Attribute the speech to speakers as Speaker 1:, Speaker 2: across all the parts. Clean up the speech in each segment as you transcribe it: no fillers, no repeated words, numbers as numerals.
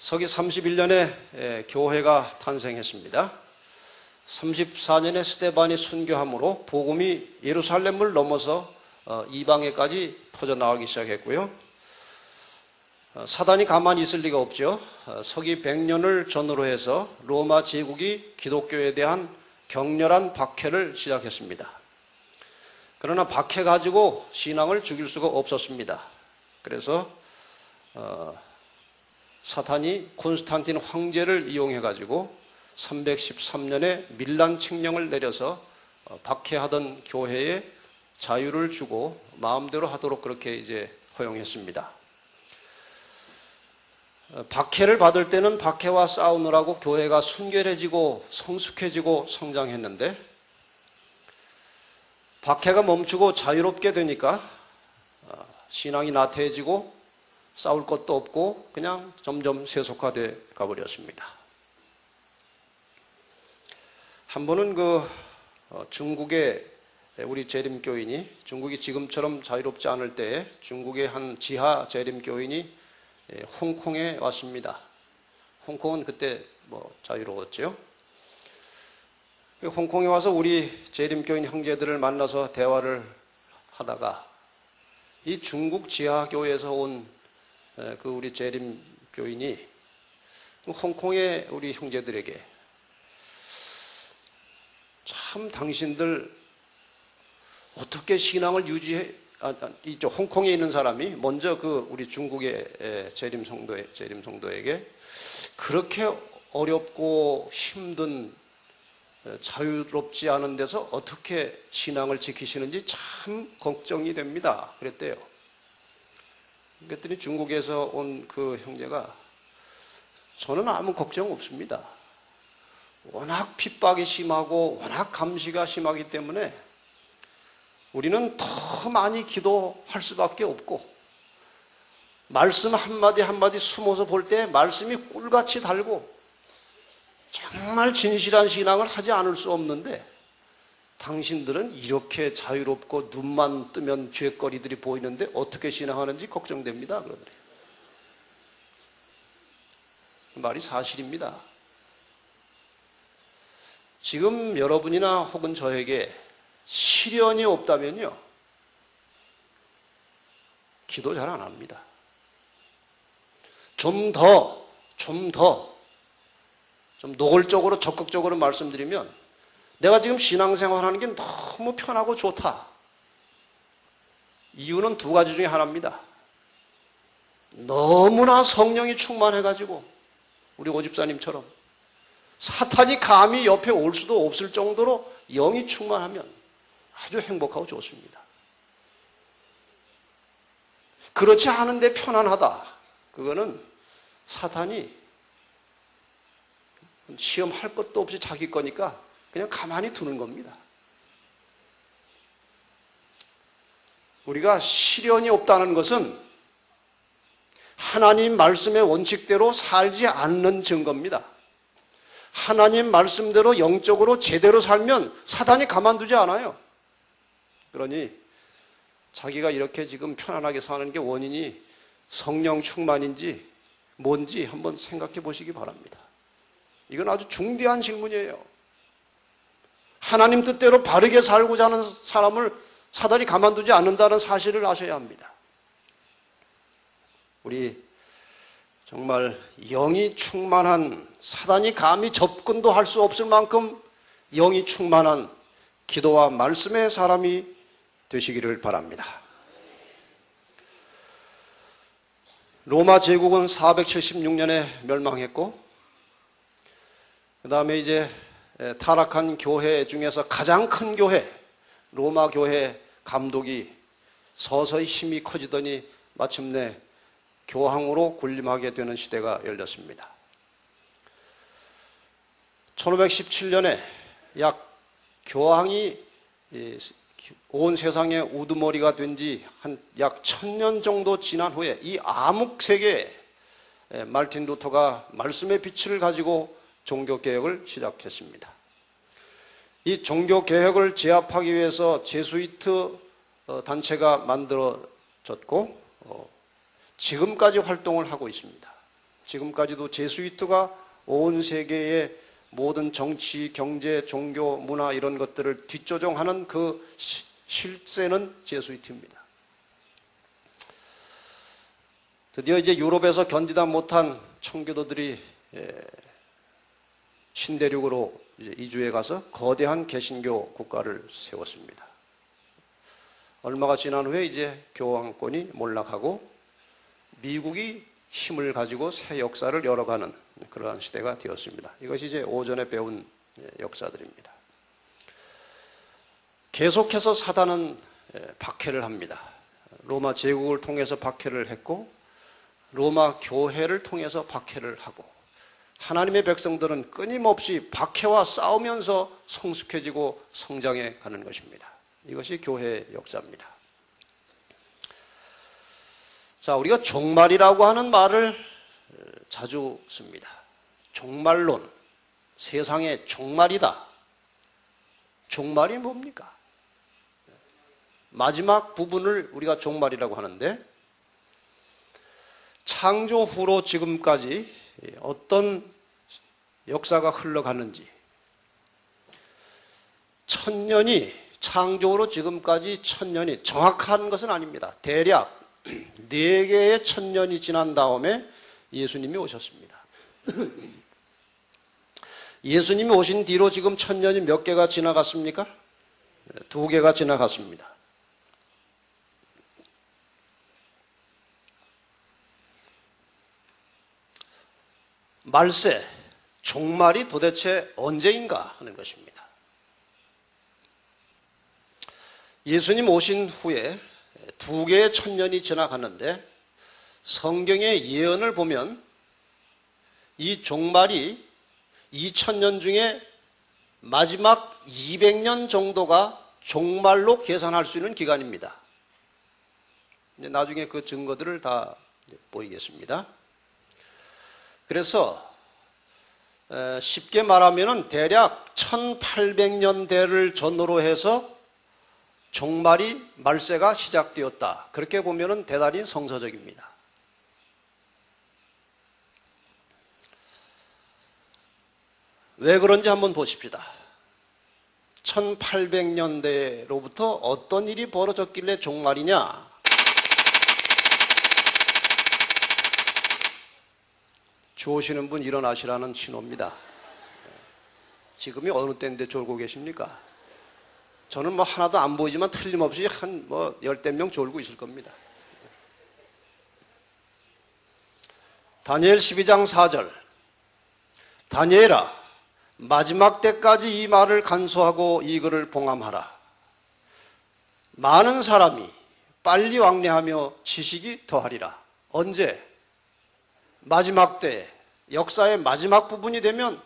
Speaker 1: 서기 31년에 교회가 탄생했습니다. 34년에 스데반이 순교함으로 복음이 예루살렘을 넘어서 이방에까지 퍼져나가기 시작했고요. 사단이 가만히 있을 리가 없죠. 서기 100년을 전후로 해서 로마 제국이 기독교에 대한 격렬한 박해를 시작했습니다. 그러나 박해 가지고 신앙을 죽일 수가 없었습니다. 그래서 사탄이 콘스탄틴 황제를 이용해 가지고 313년에 밀란 칙령을 내려서 박해하던 교회에 자유를 주고 마음대로 하도록 그렇게 이제 허용했습니다. 박해를 받을 때는 박해와 싸우느라고 교회가 순결해지고 성숙해지고 성장했는데 박해가 멈추고 자유롭게 되니까 신앙이 나태해지고 싸울 것도 없고 그냥 점점 세속화돼 가버렸습니다. 한 번은 중국의 우리 재림교인이 중국이 지금처럼 자유롭지 않을 때에 중국의 한 지하 재림교인이 홍콩에 왔습니다. 홍콩은 그때 자유로웠죠. 홍콩에 와서 우리 재림교인 형제들을 만나서 대화를 하다가 이 중국 지하교회에서 온 우리 재림교인이 홍콩의 우리 형제들에게 참 당신들 어떻게 신앙을 유지해, 이쪽 홍콩에 있는 사람이 먼저 우리 중국의 재림 성도에게 그렇게 어렵고 힘든 자유롭지 않은 데서 어떻게 신앙을 지키시는지 참 걱정이 됩니다. 그랬대요. 그랬더니 중국에서 온 그 형제가 저는 아무 걱정 없습니다. 워낙 핍박이 심하고 워낙 감시가 심하기 때문에 우리는 더 많이 기도할 수밖에 없고 말씀 한마디 한마디 숨어서 볼 때 말씀이 꿀같이 달고 정말 진실한 신앙을 하지 않을 수 없는데 당신들은 이렇게 자유롭고 눈만 뜨면 죄거리들이 보이는데 어떻게 신앙하는지 걱정됩니다. 그러더래요. 말이 사실입니다. 지금 여러분이나 혹은 저에게 시련이 없다면요, 기도 잘 안 합니다. 좀 노골적으로 적극적으로 말씀드리면 내가 지금 신앙생활하는 게 너무 편하고 좋다. 이유는 두 가지 중에 하나입니다. 너무나 성령이 충만해가지고 우리 오집사님처럼 사탄이 감히 옆에 올 수도 없을 정도로 영이 충만하면 아주 행복하고 좋습니다. 그렇지 않은데 편안하다. 그거는 사탄이 시험할 것도 없이 자기 거니까 그냥 가만히 두는 겁니다. 우리가 시련이 없다는 것은 하나님 말씀의 원칙대로 살지 않는 증거입니다. 하나님 말씀대로 영적으로 제대로 살면 사단이 가만두지 않아요. 그러니 자기가 이렇게 지금 편안하게 사는 게 원인이 성령 충만인지 뭔지 한번 생각해 보시기 바랍니다. 이건 아주 중대한 질문이에요. 하나님 뜻대로 바르게 살고자 하는 사람을 사단이 가만두지 않는다는 사실을 아셔야 합니다. 우리 정말 영이 충만한, 사단이 감히 접근도 할 수 없을 만큼 영이 충만한 기도와 말씀의 사람이 되시기를 바랍니다. 로마 제국은 476년에 멸망했고 그 다음에 이제 타락한 교회 중에서 가장 큰 교회, 로마 교회 감독이 서서히 힘이 커지더니 마침내 교황으로 군림하게 되는 시대가 열렸습니다. 1517년에 교황이 온 세상의 우두머리가 된 지 약 1000년 정도 지난 후에 이 암흑 세계에 말틴 루터가 말씀의 빛을 가지고 종교개혁을 시작했습니다. 이 종교개혁을 제압하기 위해서 제수이트 단체가 만들어졌고 지금까지 활동을 하고 있습니다. 지금까지도 제수이트가 온 세계의 모든 정치, 경제, 종교, 문화 이런 것들을 뒷조종하는 그 실세는 제수이트입니다. 드디어 이제 유럽에서 견디다 못한 청교도들이 신대륙으로 이주해 가서 거대한 개신교 국가를 세웠습니다. 얼마가 지난 후에 이제 교황권이 몰락하고 미국이 힘을 가지고 새 역사를 열어가는 그러한 시대가 되었습니다. 이것이 이제 오전에 배운 역사들입니다. 계속해서 사단은 박해를 합니다. 로마 제국을 통해서 박해를 했고 로마 교회를 통해서 박해를 하고 하나님의 백성들은 끊임없이 박해와 싸우면서 성숙해지고 성장해 가는 것입니다. 이것이 교회의 역사입니다. 자, 우리가 종말이라고 하는 말을 자주 씁니다. 종말론, 세상의 종말이다. 종말이 뭡니까? 마지막 부분을 우리가 종말이라고 하는데 창조 후로 지금까지 어떤 역사가 흘러가는지 천년이 창조로 지금까지 천년이 정확한 것은 아닙니다. 대략 4개의 천년이 지난 다음에 예수님이 오셨습니다. 예수님이 오신 뒤로 지금 천년이 몇 개가 지나갔습니까? 2개가 지나갔습니다. 말세, 종말이 도대체 언제인가 하는 것입니다. 예수님 오신 후에 2개의 천년이 지나갔는데 성경의 예언을 보면 이 종말이 2000년 중에 마지막 200년 정도가 종말로 계산할 수 있는 기간입니다. 나중에 그 증거들을 다 보이겠습니다. 그래서 쉽게 말하면 대략 1800년대를 전후로 해서 종말이 말세가 시작되었다. 그렇게 보면 대단히 성서적입니다. 왜 그런지 한번 보십시다. 1800년대로부터 어떤 일이 벌어졌길래 종말이냐? 좋으시는 분 일어나시라는 신호입니다. 지금이 어느 때인데 졸고 계십니까? 저는 뭐 하나도 안 보이지만 틀림없이 한 열댓 명 졸고 있을 겁니다. 다니엘 12장 4절. 다니엘아, 마지막 때까지 이 말을 간수하고 이 글을 봉함하라. 많은 사람이 빨리 왕래하며 지식이 더하리라. 언제? 마지막 때, 역사의 마지막 부분이 되면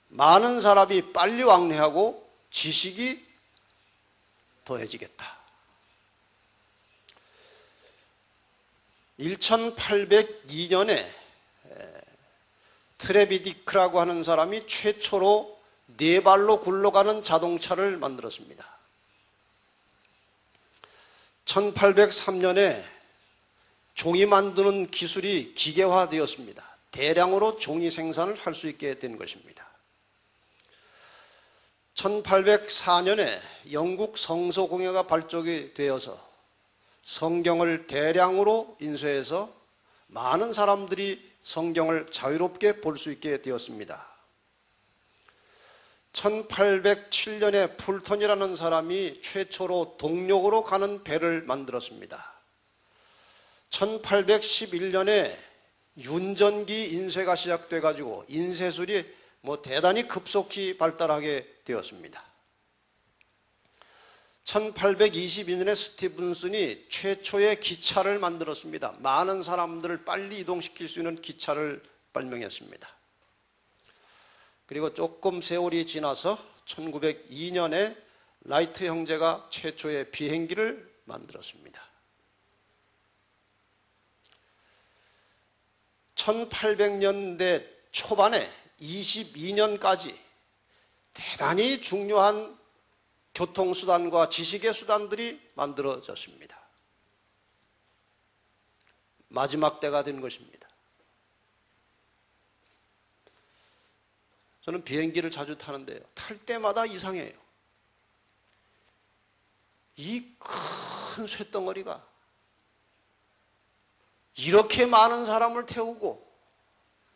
Speaker 1: 많은 사람이 빨리 왕래하고 지식이 더해지겠다. 1802년에 트레비디크라고 하는 사람이 최초로 4발로 굴러가는 자동차를 만들었습니다. 1803년에 종이 만드는 기술이 기계화되었습니다. 대량으로 종이 생산을 할 수 있게 된 것입니다. 1804년에 영국 성서공예가 발족이 되어서 성경을 대량으로 인쇄해서 많은 사람들이 성경을 자유롭게 볼 수 있게 되었습니다. 1807년에 풀턴이라는 사람이 최초로 동력으로 가는 배를 만들었습니다. 1811년에 윤전기 인쇄가 시작돼 가지고 인쇄술이 대단히 급속히 발달하게 되었습니다. 1822년에 스티븐슨이 최초의 기차를 만들었습니다. 많은 사람들을 빨리 이동시킬 수 있는 기차를 발명했습니다. 그리고 조금 세월이 지나서 1902년에 라이트 형제가 최초의 비행기를 만들었습니다. 1800년대 초반에 22년까지 대단히 중요한 교통수단과 지식의 수단들이 만들어졌습니다. 마지막 때가 된 것입니다. 저는 비행기를 자주 타는데요. 탈 때마다 이상해요. 이 큰 쇳덩어리가 이렇게 많은 사람을 태우고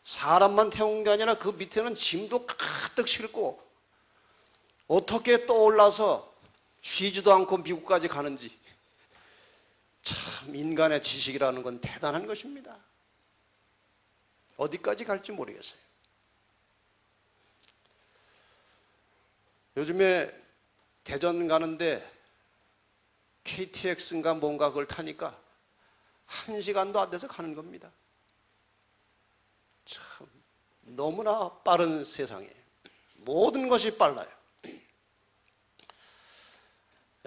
Speaker 1: 사람만 태운 게 아니라 그 밑에는 짐도 가득 싣고 어떻게 떠올라서 쉬지도 않고 미국까지 가는지 참 인간의 지식이라는 건 대단한 것입니다. 어디까지 갈지 모르겠어요. 요즘에 대전 가는데 KTX인가 뭔가 그걸 타니까 1시간도 안 돼서 가는 겁니다. 참 너무나 빠른 세상에 모든 것이 빨라요.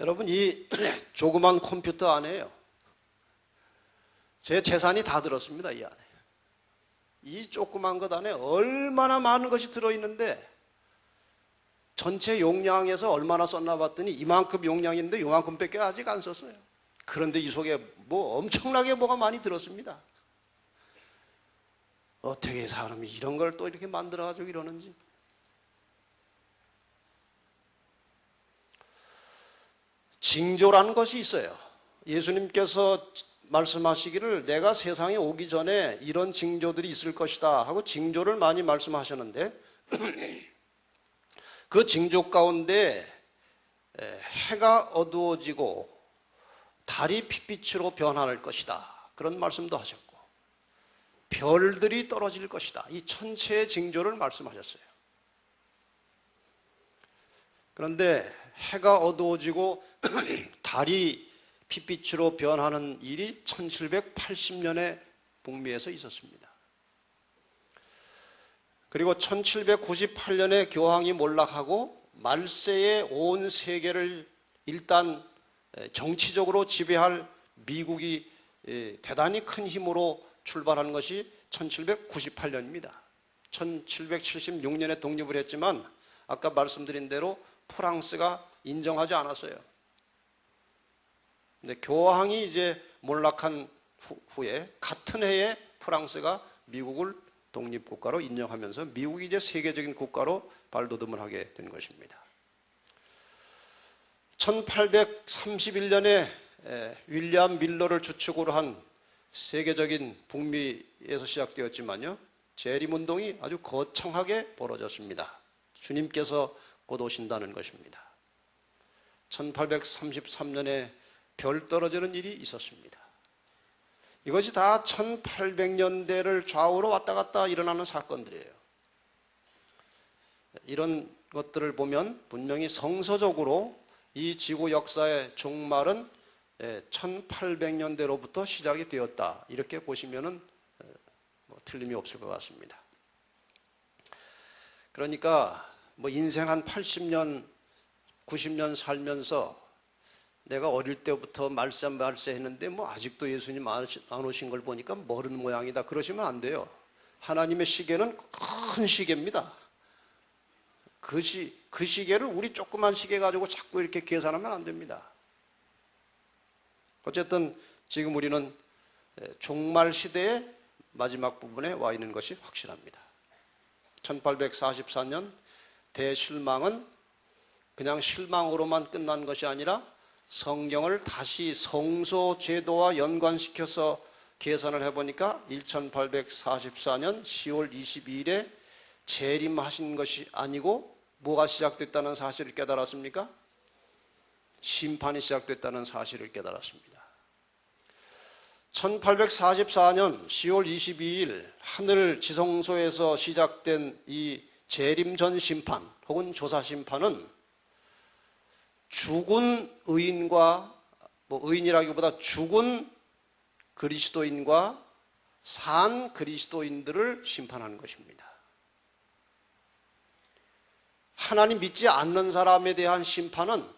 Speaker 1: 여러분 이 조그만 컴퓨터 안에요. 제 재산이 다 들었습니다. 이 안에. 이 조그만 것 안에 얼마나 많은 것이 들어있는데 전체 용량에서 얼마나 썼나 봤더니 이만큼 용량인데 이만큼밖에 아직 안 썼어요. 그런데 이 속에 뭐 엄청나게 뭐가 많이 들었습니다. 어떻게 사람이 이런 걸 또 이렇게 만들어가지고 이러는지. 징조라는 것이 있어요. 예수님께서 말씀하시기를 내가 세상에 오기 전에 이런 징조들이 있을 것이다 하고 징조를 많이 말씀하셨는데 그 징조 가운데 해가 어두워지고 달이 핏빛으로 변할 것이다. 그런 말씀도 하셨고 별들이 떨어질 것이다. 이 천체의 징조를 말씀하셨어요. 그런데 해가 어두워지고 달이 핏빛으로 변하는 일이 1780년에 북미에서 있었습니다. 그리고 1798년에 교황이 몰락하고 말세에 온 세계를 일단 정치적으로 지배할 미국이 대단히 큰 힘으로 출발한 것이 1798년입니다. 1776년에 독립을 했지만 아까 말씀드린 대로 프랑스가 인정하지 않았어요. 근데 교황이 이제 몰락한 후에 같은 해에 프랑스가 미국을 독립국가로 인정하면서 미국이 이제 세계적인 국가로 발돋움을 하게 된 것입니다. 1831년에 윌리엄 밀러를 주축으로 한 세계적인 북미에서 시작되었지만요. 재림운동이 아주 거창하게 벌어졌습니다. 주님께서 곧 오신다는 것입니다. 1833년에 별 떨어지는 일이 있었습니다. 이것이 다 1800년대를 좌우로 왔다 갔다 일어나는 사건들이에요. 이런 것들을 보면 분명히 성서적으로 이 지구 역사의 종말은 1800년대로부터 시작이 되었다. 이렇게 보시면은 틀림이 없을 것 같습니다. 그러니까 인생 한 80년, 90년 살면서 내가 어릴 때부터 말세 했는데 아직도 예수님 안 오신 걸 보니까 모르는 모양이다. 그러시면 안 돼요. 하나님의 시계는 큰 시계입니다. 그 시계를 우리 조그만 시계 가지고 자꾸 이렇게 계산하면 안 됩니다. 어쨌든 지금 우리는 종말 시대의 마지막 부분에 와 있는 것이 확실합니다. 1844년 대실망은 그냥 실망으로만 끝난 것이 아니라 성경을 다시 성소 제도와 연관시켜서 계산을 해보니까 1844년 10월 22일에 재림하신 것이 아니고 뭐가 시작됐다는 사실을 깨달았습니까? 심판이 시작됐다는 사실을 깨달았습니다. 1844년 10월 22일 하늘 지성소에서 시작된 이 재림전 심판 혹은 조사 심판은 죽은 의인과 의인이라기보다 죽은 그리스도인과 산 그리스도인들을 심판하는 것입니다. 하나님 믿지 않는 사람에 대한 심판은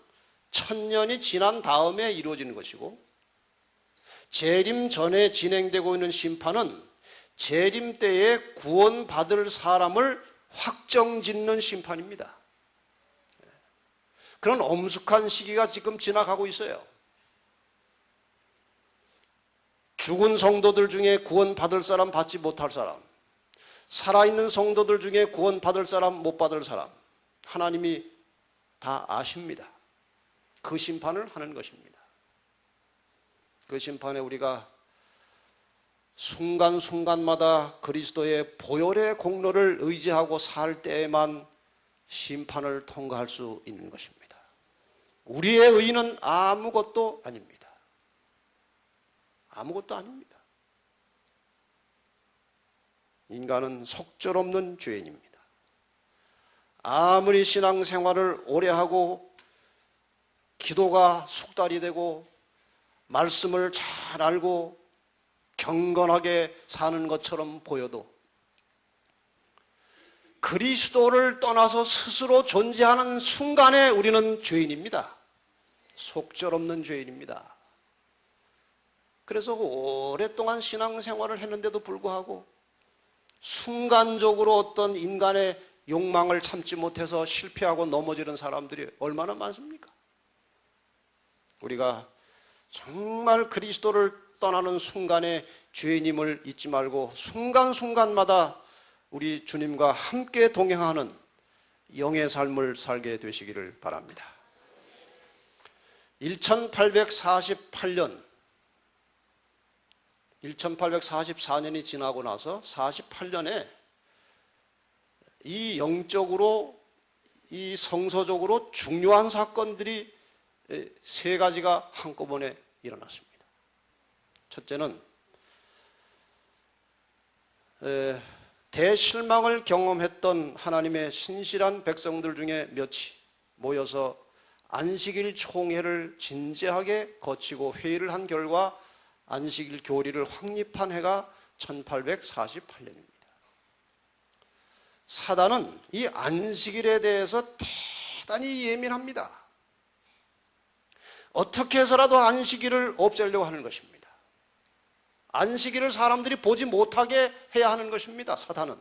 Speaker 1: 1000년이 지난 다음에 이루어지는 것이고 재림 전에 진행되고 있는 심판은 재림 때에 구원받을 사람을 확정짓는 심판입니다. 그런 엄숙한 시기가 지금 지나가고 있어요. 죽은 성도들 중에 구원받을 사람, 받지 못할 사람, 살아있는 성도들 중에 구원받을 사람, 못 받을 사람 하나님이 다 아십니다. 그 심판을 하는 것입니다. 그 심판에 우리가 순간순간마다 그리스도의 보혈의 공로를 의지하고 살 때에만 심판을 통과할 수 있는 것입니다. 우리의 의는 아무것도 아닙니다. 아무것도 아닙니다. 인간은 속절없는 죄인입니다. 아무리 신앙생활을 오래 하고 기도가 숙달이 되고 말씀을 잘 알고 경건하게 사는 것처럼 보여도 그리스도를 떠나서 스스로 존재하는 순간에 우리는 죄인입니다. 속절없는 죄인입니다. 그래서 오랫동안 신앙생활을 했는데도 불구하고 순간적으로 어떤 인간의 욕망을 참지 못해서 실패하고 넘어지는 사람들이 얼마나 많습니까? 우리가 정말 그리스도를 떠나는 순간에 죄인임을 잊지 말고 순간순간마다 우리 주님과 함께 동행하는 영의 삶을 살게 되시기를 바랍니다. 1844년이 지나고 나서 48년에 이 영적으로, 이 성서적으로 중요한 사건들이 세 가지가 한꺼번에 일어났습니다. 첫째는 대실망을 경험했던 하나님의 신실한 백성들 중에 몇이 모여서 안식일 총회를 진지하게 거치고 회의를 한 결과 안식일 교리를 확립한 해가 1848년입니다. 사단은 이 안식일에 대해서 대단히 예민합니다. 어떻게 해서라도 안식일을 없애려고 하는 것입니다. 안식일을 사람들이 보지 못하게 해야 하는 것입니다. 사단은.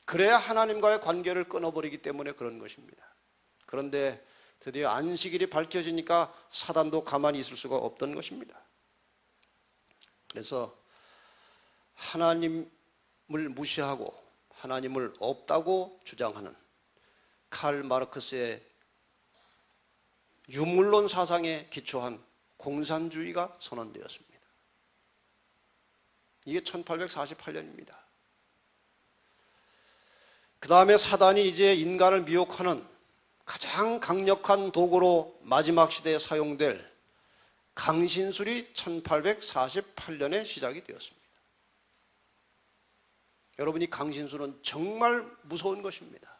Speaker 1: 그래야 하나님과의 관계를 끊어버리기 때문에 그런 것입니다. 그런데 드디어 안식일이 밝혀지니까 사단도 가만히 있을 수가 없던 것입니다. 그래서 하나님을 무시하고 하나님을 없다고 주장하는 칼 마르크스의 유물론 사상에 기초한 공산주의가 선언되었습니다. 이게 1848년입니다. 그 다음에 사단이 이제 인간을 미혹하는 가장 강력한 도구로 마지막 시대에 사용될 강신술이 1848년에 시작이 되었습니다. 여러분이 강신술은 정말 무서운 것입니다.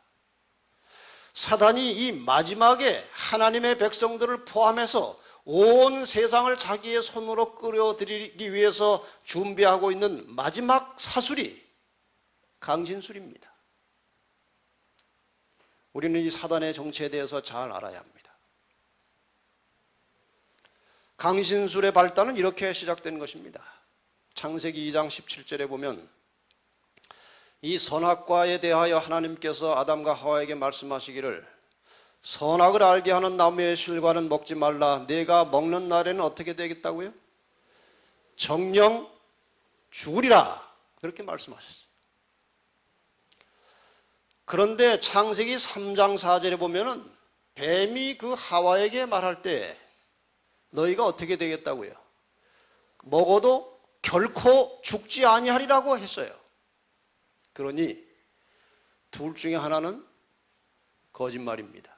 Speaker 1: 사단이 이 마지막에 하나님의 백성들을 포함해서 온 세상을 자기의 손으로 끌어들이기 위해서 준비하고 있는 마지막 사술이 강신술입니다. 우리는 이 사단의 정체에 대해서 잘 알아야 합니다. 강신술의 발단은 이렇게 시작된 것입니다. 창세기 2장 17절에 보면 이 선악과에 대하여 하나님께서 아담과 하와에게 말씀하시기를 선악을 알게 하는 나무의 실과는 먹지 말라. 내가 먹는 날에는 어떻게 되겠다고요? 정령 죽으리라. 그렇게 말씀하셨어요. 그런데 창세기 3장 4절에 보면은 뱀이 그 하와에게 말할 때 너희가 어떻게 되겠다고요? 먹어도 결코 죽지 아니하리라고 했어요. 그러니 둘 중에 하나는 거짓말입니다.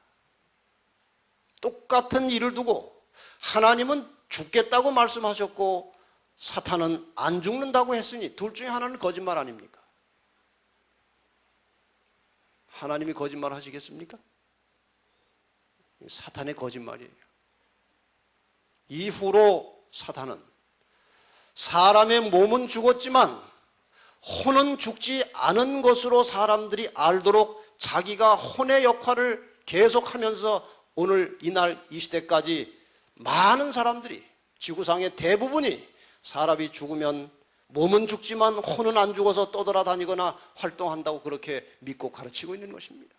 Speaker 1: 똑같은 일을 두고 하나님은 죽겠다고 말씀하셨고 사탄은 안 죽는다고 했으니 둘 중에 하나는 거짓말 아닙니까? 하나님이 거짓말 하시겠습니까? 사탄의 거짓말이에요. 이후로 사탄은 사람의 몸은 죽었지만 혼은 죽지 않은 것으로 사람들이 알도록 자기가 혼의 역할을 계속하면서 오늘 이날 이 시대까지 많은 사람들이 지구상의 대부분이 사람이 죽으면 몸은 죽지만 혼은 안 죽어서 떠돌아다니거나 활동한다고 그렇게 믿고 가르치고 있는 것입니다.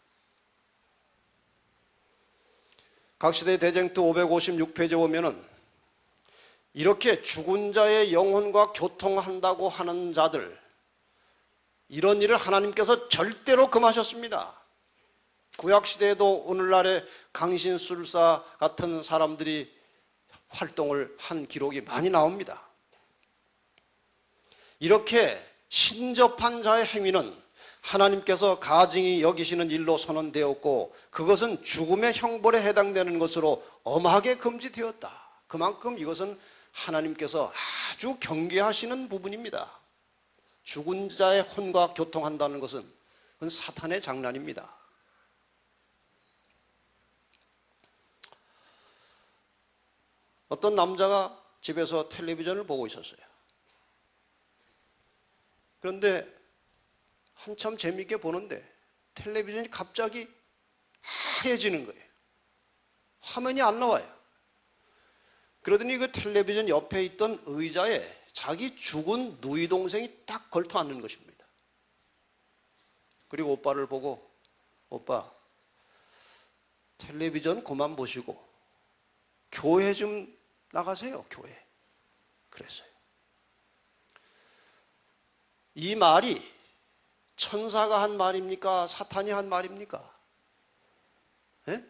Speaker 1: 각시대 대쟁투 556페이지에 보면은 이렇게 죽은 자의 영혼과 교통한다고 하는 자들, 이런 일을 하나님께서 절대로 금하셨습니다. 구약시대에도 오늘날의 강신술사 같은 사람들이 활동을 한 기록이 많이 나옵니다. 이렇게 신접한 자의 행위는 하나님께서 가증히 여기시는 일로 선언되었고 그것은 죽음의 형벌에 해당되는 것으로 엄하게 금지되었다. 그만큼 이것은 하나님께서 아주 경계하시는 부분입니다. 죽은 자의 혼과 교통한다는 것은 그건 사탄의 장난입니다. 어떤 남자가 집에서 텔레비전을 보고 있었어요. 그런데 한참 재미있게 보는데 텔레비전이 갑자기 하얘지는 거예요. 화면이 안 나와요. 그러더니 그 텔레비전 옆에 있던 의자에 자기 죽은 누이 동생이 딱 걸터 앉는 것입니다. 그리고 오빠를 보고 오빠 텔레비전 그만 보시고 교회 좀 나가세요. 교회. 그랬어요. 이 말이 천사가 한 말입니까? 사탄이 한 말입니까? 예?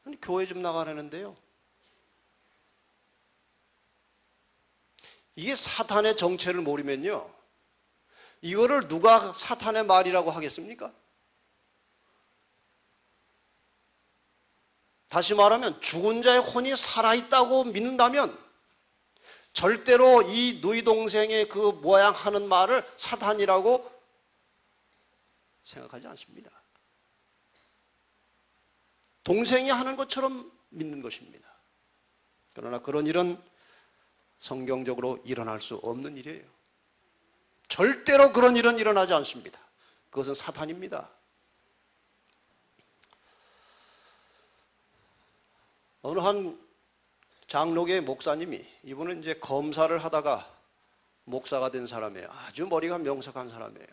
Speaker 1: 아니, 교회 좀 나가라는데요. 이게 사탄의 정체를 모르면요. 이거를 누가 사탄의 말이라고 하겠습니까? 다시 말하면 죽은 자의 혼이 살아있다고 믿는다면 절대로 이 누이 동생의 그 모양 하는 말을 사탄이라고 생각하지 않습니다. 동생이 하는 것처럼 믿는 것입니다. 그러나 그런 일은 성경적으로 일어날 수 없는 일이에요. 절대로 그런 일은 일어나지 않습니다. 그것은 사탄입니다. 어느 한 장로계 목사님이, 이분은 이제 검사를 하다가 목사가 된 사람이에요. 아주 머리가 명석한 사람이에요.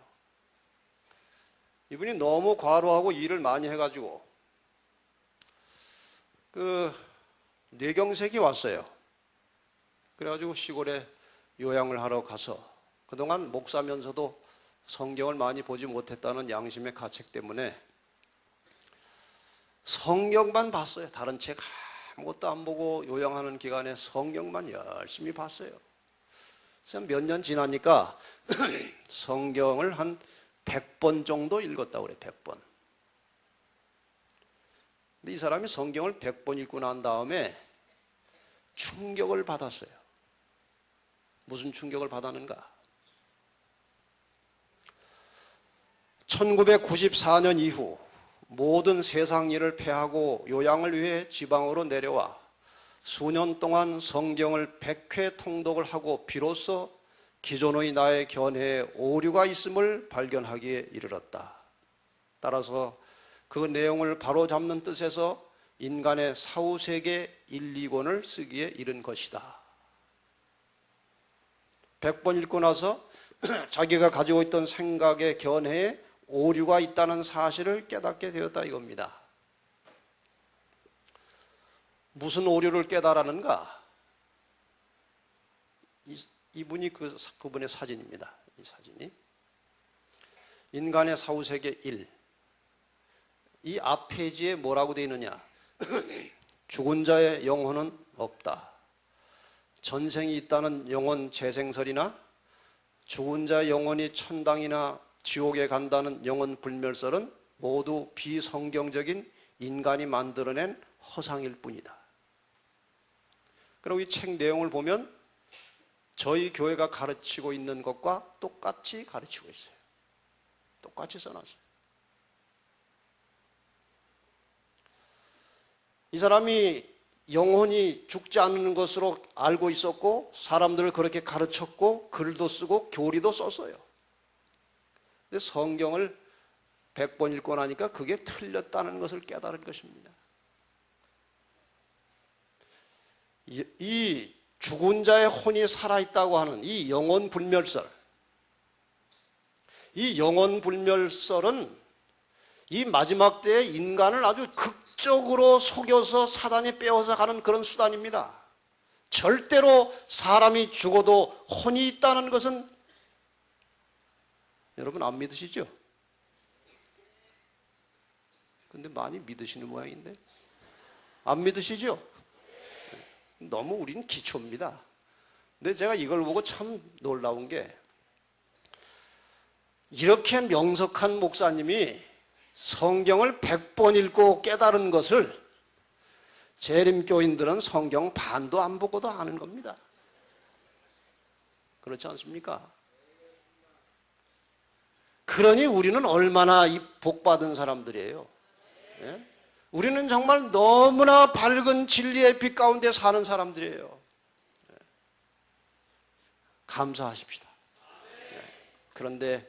Speaker 1: 이분이 너무 과로하고 일을 많이 해가지고 뇌경색이 왔어요. 그래가지고 시골에 요양을 하러 가서 그동안 목사면서도 성경을 많이 보지 못했다는 양심의 가책 때문에 성경만 봤어요. 다른 책 아무것도 안 보고 요양하는 기간에 성경만 열심히 봤어요. 그래서 몇 년 지나니까 성경을 한 100번 정도 읽었다고 그래요. 100번. 근데 이 사람이 성경을 100번 읽고 난 다음에 충격을 받았어요. 무슨 충격을 받았는가? 1994년 이후 모든 세상 일을 폐하고 요양을 위해 지방으로 내려와 수년 동안 성경을 100회 통독을 하고 비로소 기존의 나의 견해에 오류가 있음을 발견하기에 이르렀다. 따라서 그 내용을 바로잡는 뜻에서 인간의 사후세계 1, 2권을 쓰기에 이른 것이다. 100번 읽고 나서 자기가 가지고 있던 생각의 견해에 오류가 있다는 사실을 깨닫게 되었다 이겁니다. 무슨 오류를 깨달았는가? 이분이 그분의 사진입니다. 이 사진이. 인간의 사후세계 1. 이 앞 페이지에 뭐라고 되어 있느냐? 죽은 자의 영혼은 없다. 전생이 있다는 영혼 재생설이나 죽은 자의 영혼이 천당이나 지옥에 간다는 영혼 불멸설은 모두 비성경적인 인간이 만들어낸 허상일 뿐이다. 그리고 이 책 내용을 보면 저희 교회가 가르치고 있는 것과 똑같이 가르치고 있어요. 똑같이 써놨어요. 이 사람이 영혼이 죽지 않는 것으로 알고 있었고 사람들을 그렇게 가르쳤고 글도 쓰고 교리도 썼어요. 근데 성경을 100번 읽고 나니까 그게 틀렸다는 것을 깨달은 것입니다. 이 죽은 자의 혼이 살아있다고 하는 이 영혼불멸설, 이 영혼불멸설은 이 마지막 때에 인간을 아주 극적으로 속여서 사단이 빼앗아 가는 그런 수단입니다. 절대로 사람이 죽어도 혼이 있다는 것은 여러분 안 믿으시죠? 근데 많이 믿으시는 모양인데. 안 믿으시죠? 너무 우리는 기초입니다. 근데 제가 이걸 보고 참 놀라운 게 이렇게 명석한 목사님이 성경을 100번 읽고 깨달은 것을 재림교인들은 성경 반도 안 보고도 아는 겁니다. 그렇지 않습니까? 그러니 우리는 얼마나 이 복받은 사람들이에요. 예? 우리는 정말 너무나 밝은 진리의 빛 가운데 사는 사람들이에요. 예. 감사하십시다. 예. 그런데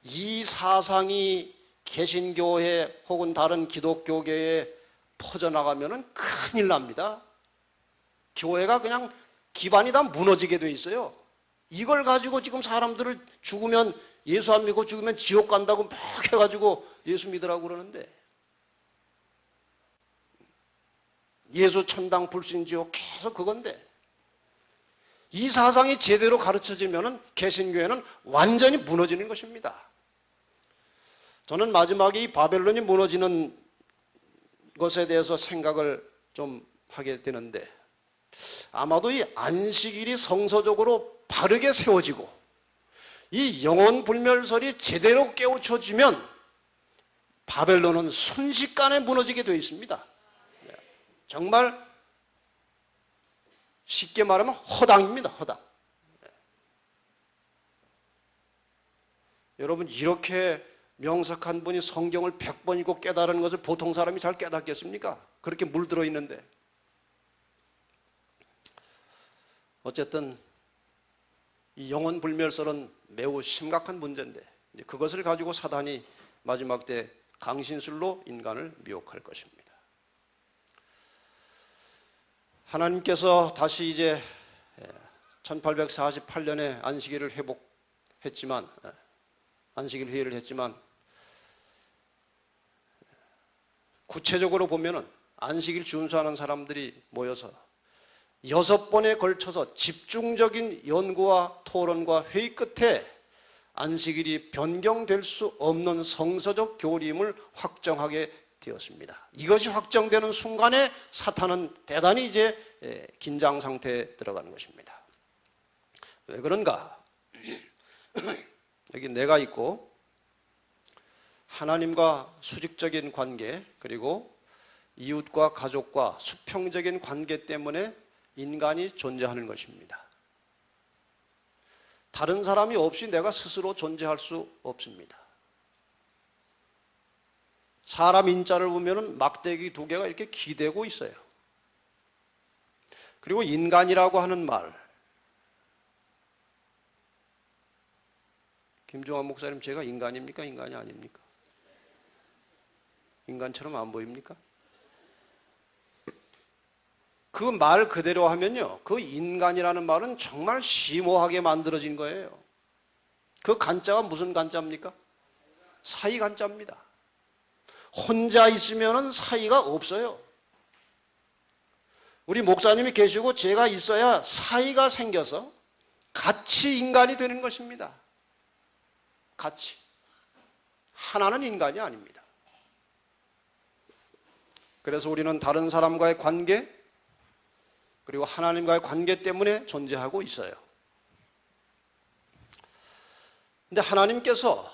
Speaker 1: 이 사상이 개신교회 혹은 다른 기독교계에 퍼져나가면 큰일 납니다. 교회가 그냥 기반이 다 무너지게 돼 있어요. 이걸 가지고 지금 사람들을 죽으면 예수 안 믿고 죽으면 지옥 간다고 막 해가지고 예수 믿으라고 그러는데 예수 천당 불신지옥 계속 그건데 이 사상이 제대로 가르쳐지면 개신교회는 완전히 무너지는 것입니다. 저는 마지막에 이 바벨론이 무너지는 것에 대해서 생각을 좀 하게 되는데 아마도 이 안식일이 성서적으로 바르게 세워지고 이 영혼불멸설이 제대로 깨우쳐지면 바벨론은 순식간에 무너지게 되어 있습니다. 정말 쉽게 말하면 허당입니다. 허당. 여러분 이렇게 명석한 분이 성경을 100번 읽고 깨달은 것을 보통 사람이 잘 깨닫겠습니까? 그렇게 물들어 있는데. 어쨌든 이 영혼불멸설은 매우 심각한 문제인데 그것을 가지고 사단이 마지막 때 강신술로 인간을 미혹할 것입니다. 하나님께서 다시 이제 1848년에 안식일을 회복했지만 안식일 회의를 했지만 구체적으로 보면은 안식일 준수하는 사람들이 모여서 6번에 걸쳐서 집중적인 연구와 토론과 회의 끝에 안식일이 변경될 수 없는 성서적 교리임을 확정하게 되었습니다. 이것이 확정되는 순간에 사탄은 대단히 이제 긴장 상태에 들어가는 것입니다. 왜 그런가? 여기 내가 있고 하나님과 수직적인 관계 그리고 이웃과 가족과 수평적인 관계 때문에 인간이 존재하는 것입니다. 다른 사람이 없이 내가 스스로 존재할 수 없습니다. 사람 인자를 보면 막대기 2개가 이렇게 기대고 있어요. 그리고 인간이라고 하는 말. 김종환 목사님 제가 인간입니까? 인간이 아닙니까? 인간처럼 안 보입니까? 그 말 그대로 하면요. 그 인간이라는 말은 정말 심오하게 만들어진 거예요. 그 간자가 무슨 간자입니까? 사이 간자입니다. 혼자 있으면 사이가 없어요. 우리 목사님이 계시고 제가 있어야 사이가 생겨서 같이 인간이 되는 것입니다. 같이. 하나는 인간이 아닙니다. 그래서 우리는 다른 사람과의 관계 그리고 하나님과의 관계 때문에 존재하고 있어요. 근데 하나님께서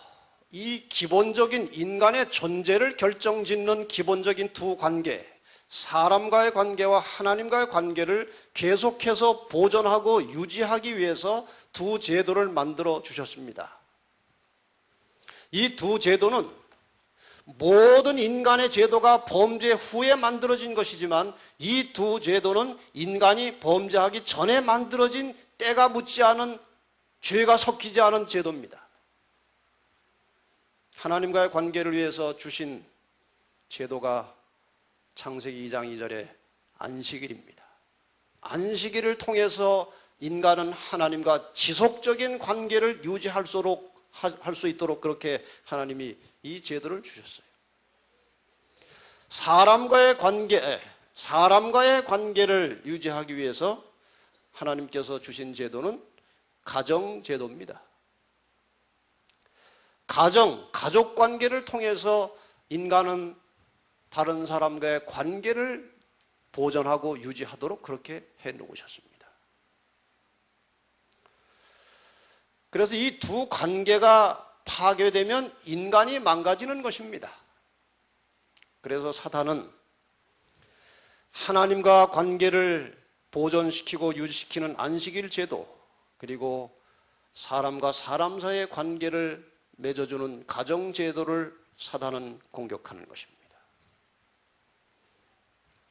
Speaker 1: 이 기본적인 인간의 존재를 결정짓는 기본적인 두 관계, 사람과의 관계와 하나님과의 관계를 계속해서 보존하고 유지하기 위해서 두 제도를 만들어 주셨습니다. 이 두 제도는 모든 인간의 제도가 범죄 후에 만들어진 것이지만 이 두 제도는 인간이 범죄하기 전에 만들어진 때가 묻지 않은 죄가 섞이지 않은 제도입니다. 하나님과의 관계를 위해서 주신 제도가 창세기 2장 2절의 안식일입니다. 안식일을 통해서 인간은 하나님과 지속적인 관계를 유지할 수 있도록 그렇게 하나님이 이 제도를 주셨어요. 사람과의 관계를 유지하기 위해서 하나님께서 주신 제도는 가정제도입니다. 가족 관계를 통해서 인간은 다른 사람과의 관계를 보존하고 유지하도록 그렇게 해놓으셨습니다. 그래서 이 두 관계가 파괴되면 인간이 망가지는 것입니다. 그래서 사탄은 하나님과 관계를 보존시키고 유지시키는 안식일 제도, 그리고 사람과 사람 사이의 관계를 맺어주는 가정 제도를 사탄은 공격하는 것입니다.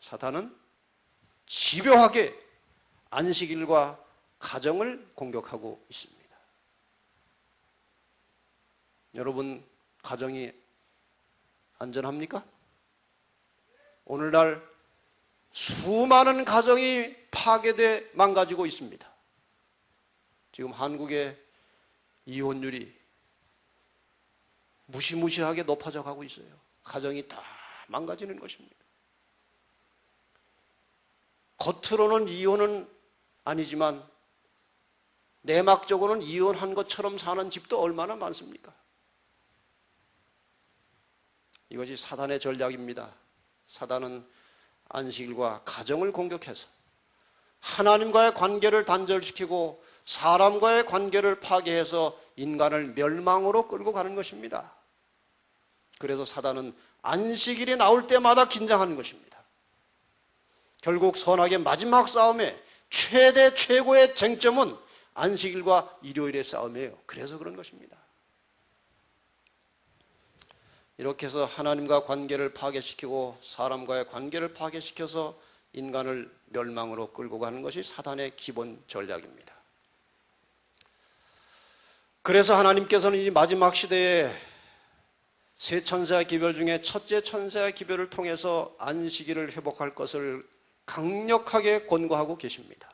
Speaker 1: 사탄은 집요하게 안식일과 가정을 공격하고 있습니다. 여러분, 가정이 안전합니까? 오늘날 수많은 가정이 파괴돼 망가지고 있습니다. 지금 한국의 이혼율이 무시무시하게 높아져 가고 있어요. 가정이 다 망가지는 것입니다. 겉으로는 이혼은 아니지만 내막적으로는 이혼한 것처럼 사는 집도 얼마나 많습니까? 이것이 사단의 전략입니다. 사단은 안식일과 가정을 공격해서 하나님과의 관계를 단절시키고 사람과의 관계를 파괴해서 인간을 멸망으로 끌고 가는 것입니다. 그래서 사단은 안식일이 나올 때마다 긴장하는 것입니다. 결국 선악의 마지막 싸움의 최고의 쟁점은 안식일과 일요일의 싸움이에요. 그래서 그런 것입니다. 이렇게 해서 하나님과 관계를 파괴시키고 사람과의 관계를 파괴시켜서 인간을 멸망으로 끌고 가는 것이 사단의 기본 전략입니다. 그래서 하나님께서는 이 마지막 시대에 세 천사의 기별 중에 첫째 천사의 기별을 통해서 안식일을 회복할 것을 강력하게 권고하고 계십니다.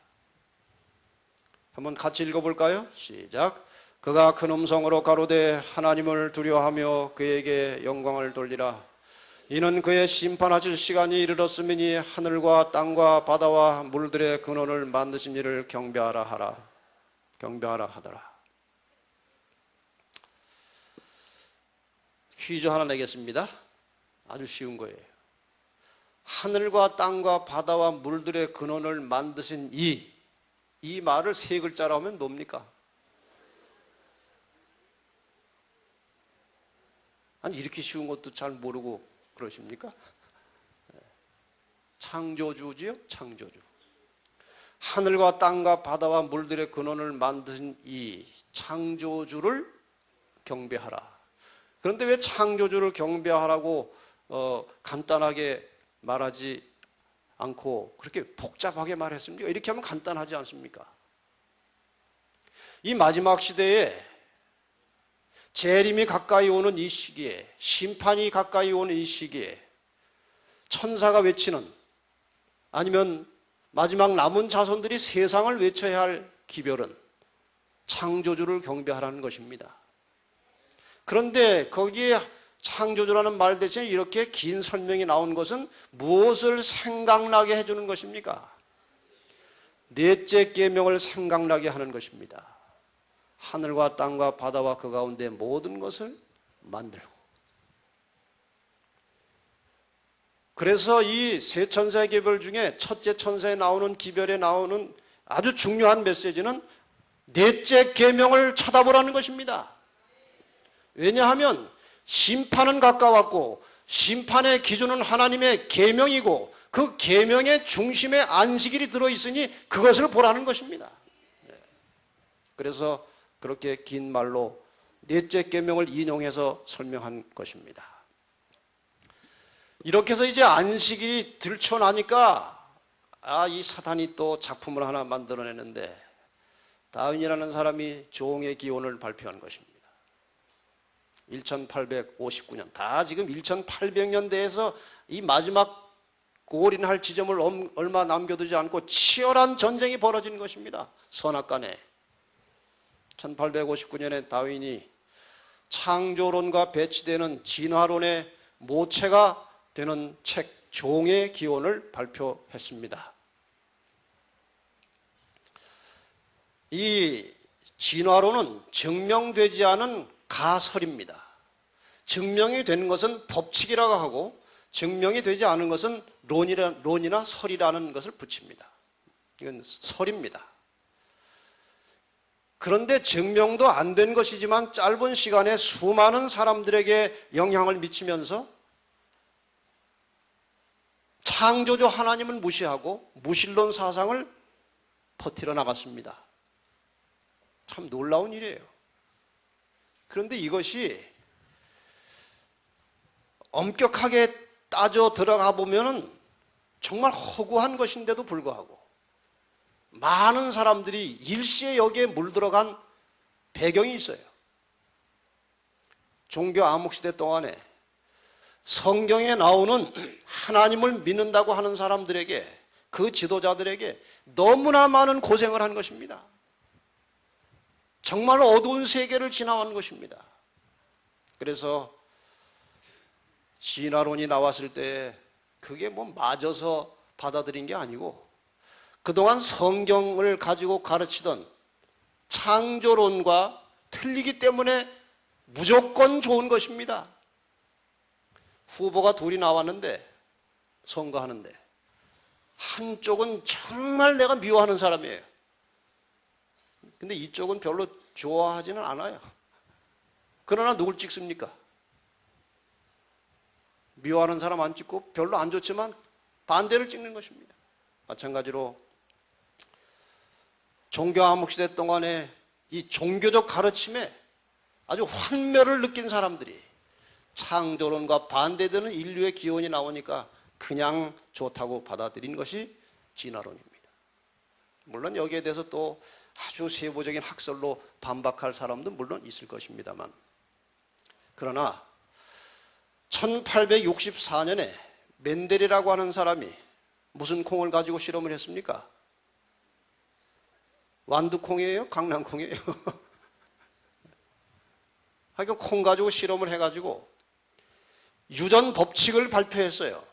Speaker 1: 한번 같이 읽어볼까요? 시작. 그가 큰 음성으로 가로되 하나님을 두려워하며 그에게 영광을 돌리라. 이는 그의 심판하실 시간이 이르렀으니 하늘과 땅과 바다와 물들의 근원을 만드신 이를 경배하라 하더라. 퀴즈 하나 내겠습니다. 아주 쉬운 거예요. 하늘과 땅과 바다와 물들의 근원을 만드신 이 말을 세 글자로 하면 뭡니까? 아니, 이렇게 쉬운 것도 잘 모르고 그러십니까? 창조주지요? 창조주. 하늘과 땅과 바다와 물들의 근원을 만드신 이 창조주를 경배하라. 그런데 왜 창조주를 경배하라고 간단하게 말하지 않고 그렇게 복잡하게 말했습니까? 이렇게 하면 간단하지 않습니까? 이 마지막 시대에 재림이 가까이 오는 이 시기에, 심판이 가까이 오는 이 시기에 천사가 외치는, 아니면 마지막 남은 자손들이 세상을 외쳐야 할 기별은 창조주를 경배하라는 것입니다. 그런데 거기에 창조주라는 말 대신에 이렇게 긴 설명이 나온 것은 무엇을 생각나게 해주는 것입니까? 넷째 계명을 생각나게 하는 것입니다. 하늘과 땅과 바다와 그 가운데 모든 것을 만들고. 그래서 이 세 천사의 기별 중에 첫째 천사에 나오는 기별에 나오는 아주 중요한 메시지는 넷째 계명을 찾아보라는 것입니다. 왜냐하면 심판은 가까웠고 심판의 기준은 하나님의 계명이고 그 계명의 중심에 안식일이 들어있으니 그것을 보라는 것입니다. 그래서 그렇게 긴 말로 넷째 계명을 인용해서 설명한 것입니다. 이렇게 해서 이제 안식일이 들춰나니까 이 사탄이 또 작품을 하나 만들어내는데 다윈이라는 사람이 종의 기원을 발표한 것입니다. 1859년, 다 지금 1800년대에서 이 마지막 골인할 지점을 얼마 남겨두지 않고 치열한 전쟁이 벌어진 것입니다. 선악간에. 1859년에 다윈이 창조론과 배치되는 진화론의 모체가 되는 책 종의 기원을 발표했습니다. 이 진화론은 증명되지 않은 가설입니다. 증명이 되는 것은 법칙이라고 하고 증명이 되지 않은 것은 론이나 설이라는 것을 붙입니다. 이건 설입니다. 그런데 증명도 안 된 것이지만 짧은 시간에 수많은 사람들에게 영향을 미치면서 창조주 하나님을 무시하고 무신론 사상을 퍼뜨려 나갔습니다. 참 놀라운 일이에요. 그런데 이것이 엄격하게 따져 들어가 보면은 정말 허구한 것인데도 불구하고 많은 사람들이 일시에 여기에 물들어간 배경이 있어요. 종교 암흑시대 동안에 성경에 나오는 하나님을 믿는다고 하는 사람들에게, 그 지도자들에게 너무나 많은 고생을 한 것입니다. 정말 어두운 세계를 지나간 것입니다. 그래서 진화론이 나왔을 때 그게 뭐 맞아서 받아들인 게 아니고 그동안 성경을 가지고 가르치던 창조론과 틀리기 때문에 무조건 좋은 것입니다. 후보가 둘이 나왔는데 선거하는데 한쪽은 정말 내가 미워하는 사람이에요. 근데 이쪽은 별로 좋아하지는 않아요. 그러나 누굴 찍습니까? 미워하는 사람 안 찍고 별로 안 좋지만 반대를 찍는 것입니다. 마찬가지로 종교 암흑시대 동안에 이 종교적 가르침에 아주 환멸을 느낀 사람들이 창조론과 반대되는 인류의 기원이 나오니까 그냥 좋다고 받아들인 것이 진화론입니다. 물론 여기에 대해서 또 아주 세부적인 학설로 반박할 사람도 물론 있을 것입니다만, 그러나 1864년에 멘델이라고 하는 사람이 무슨 콩을 가지고 실험을 했습니까? 완두콩이에요? 강낭콩이에요? 하여간 콩 가지고 실험을 해가지고 유전 법칙을 발표했어요.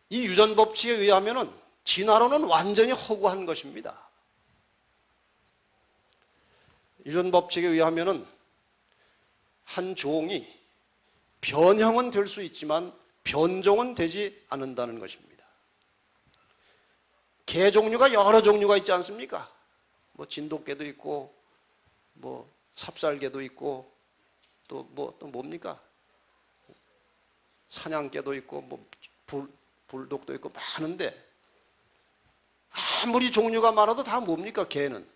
Speaker 1: 이 유전 법칙에 의하면은 진화론은 완전히 허구한 것입니다. 유전 법칙에 의하면은 한 종이 변형은 될 수 있지만 변종은 되지 않는다는 것입니다. 개 종류가 여러 종류가 있지 않습니까? 뭐 진돗개도 있고 뭐 삽살개도 있고 또 뭡니까? 사냥개도 있고 뭐 불독도 있고 많은데 아무리 종류가 많아도 다 뭡니까? 개는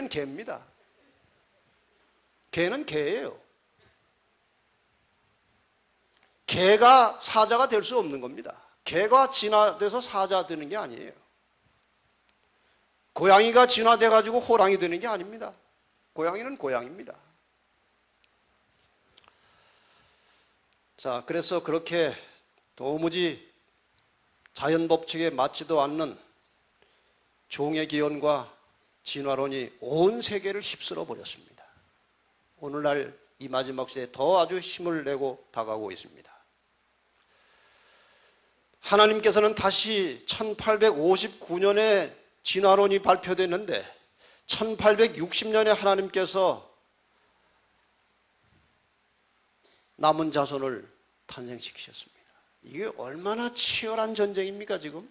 Speaker 1: 개입니다. 개는 개예요. 개가 사자가 될 수 없는 겁니다. 개가 진화돼서 사자 되는 게 아니에요. 고양이가 진화돼가지고 호랑이 되는 게 아닙니다. 고양이는 고양이입니다. 자, 그래서 그렇게 도무지 자연 법칙에 맞지도 않는 종의 기원과 진화론이 온 세계를 휩쓸어 버렸습니다. 오늘날 이 마지막 시대에 더 아주 힘을 내고 다가오고 있습니다. 하나님께서는 다시 1859년에 진화론이 발표됐는데 1860년에 하나님께서 남은 자손을 탄생시키셨습니다. 이게 얼마나 치열한 전쟁입니까 지금?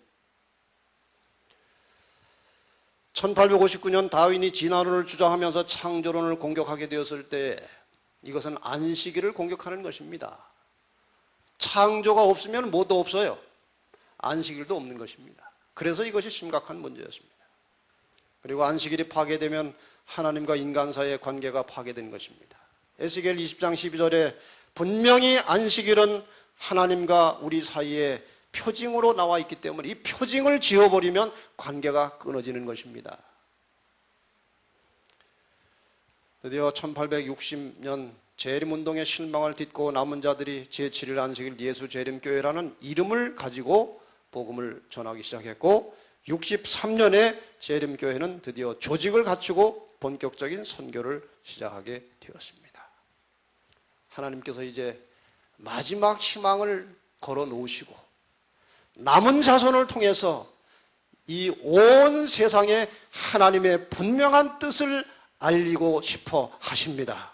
Speaker 1: 1859년 다윈이 진화론을 주장하면서 창조론을 공격하게 되었을 때 이것은 안식일을 공격하는 것입니다. 창조가 없으면 뭐도 없어요. 안식일도 없는 것입니다. 그래서 이것이 심각한 문제였습니다. 그리고 안식일이 파괴되면 하나님과 인간 사이의 관계가 파괴된 것입니다. 에스겔 20장 12절에 분명히 안식일은 하나님과 우리 사이에 표징으로 나와 있기 때문에 이 표징을 지워버리면 관계가 끊어지는 것입니다. 드디어 1860년 재림운동의 실망을 딛고 남은 자들이 제7일 안식일 예수재림교회라는 이름을 가지고 복음을 전하기 시작했고 63년에 재림교회는 드디어 조직을 갖추고 본격적인 선교를 시작하게 되었습니다. 하나님께서 이제 마지막 희망을 걸어 놓으시고 남은 자손을 통해서 이 온 세상에 하나님의 분명한 뜻을 알리고 싶어 하십니다.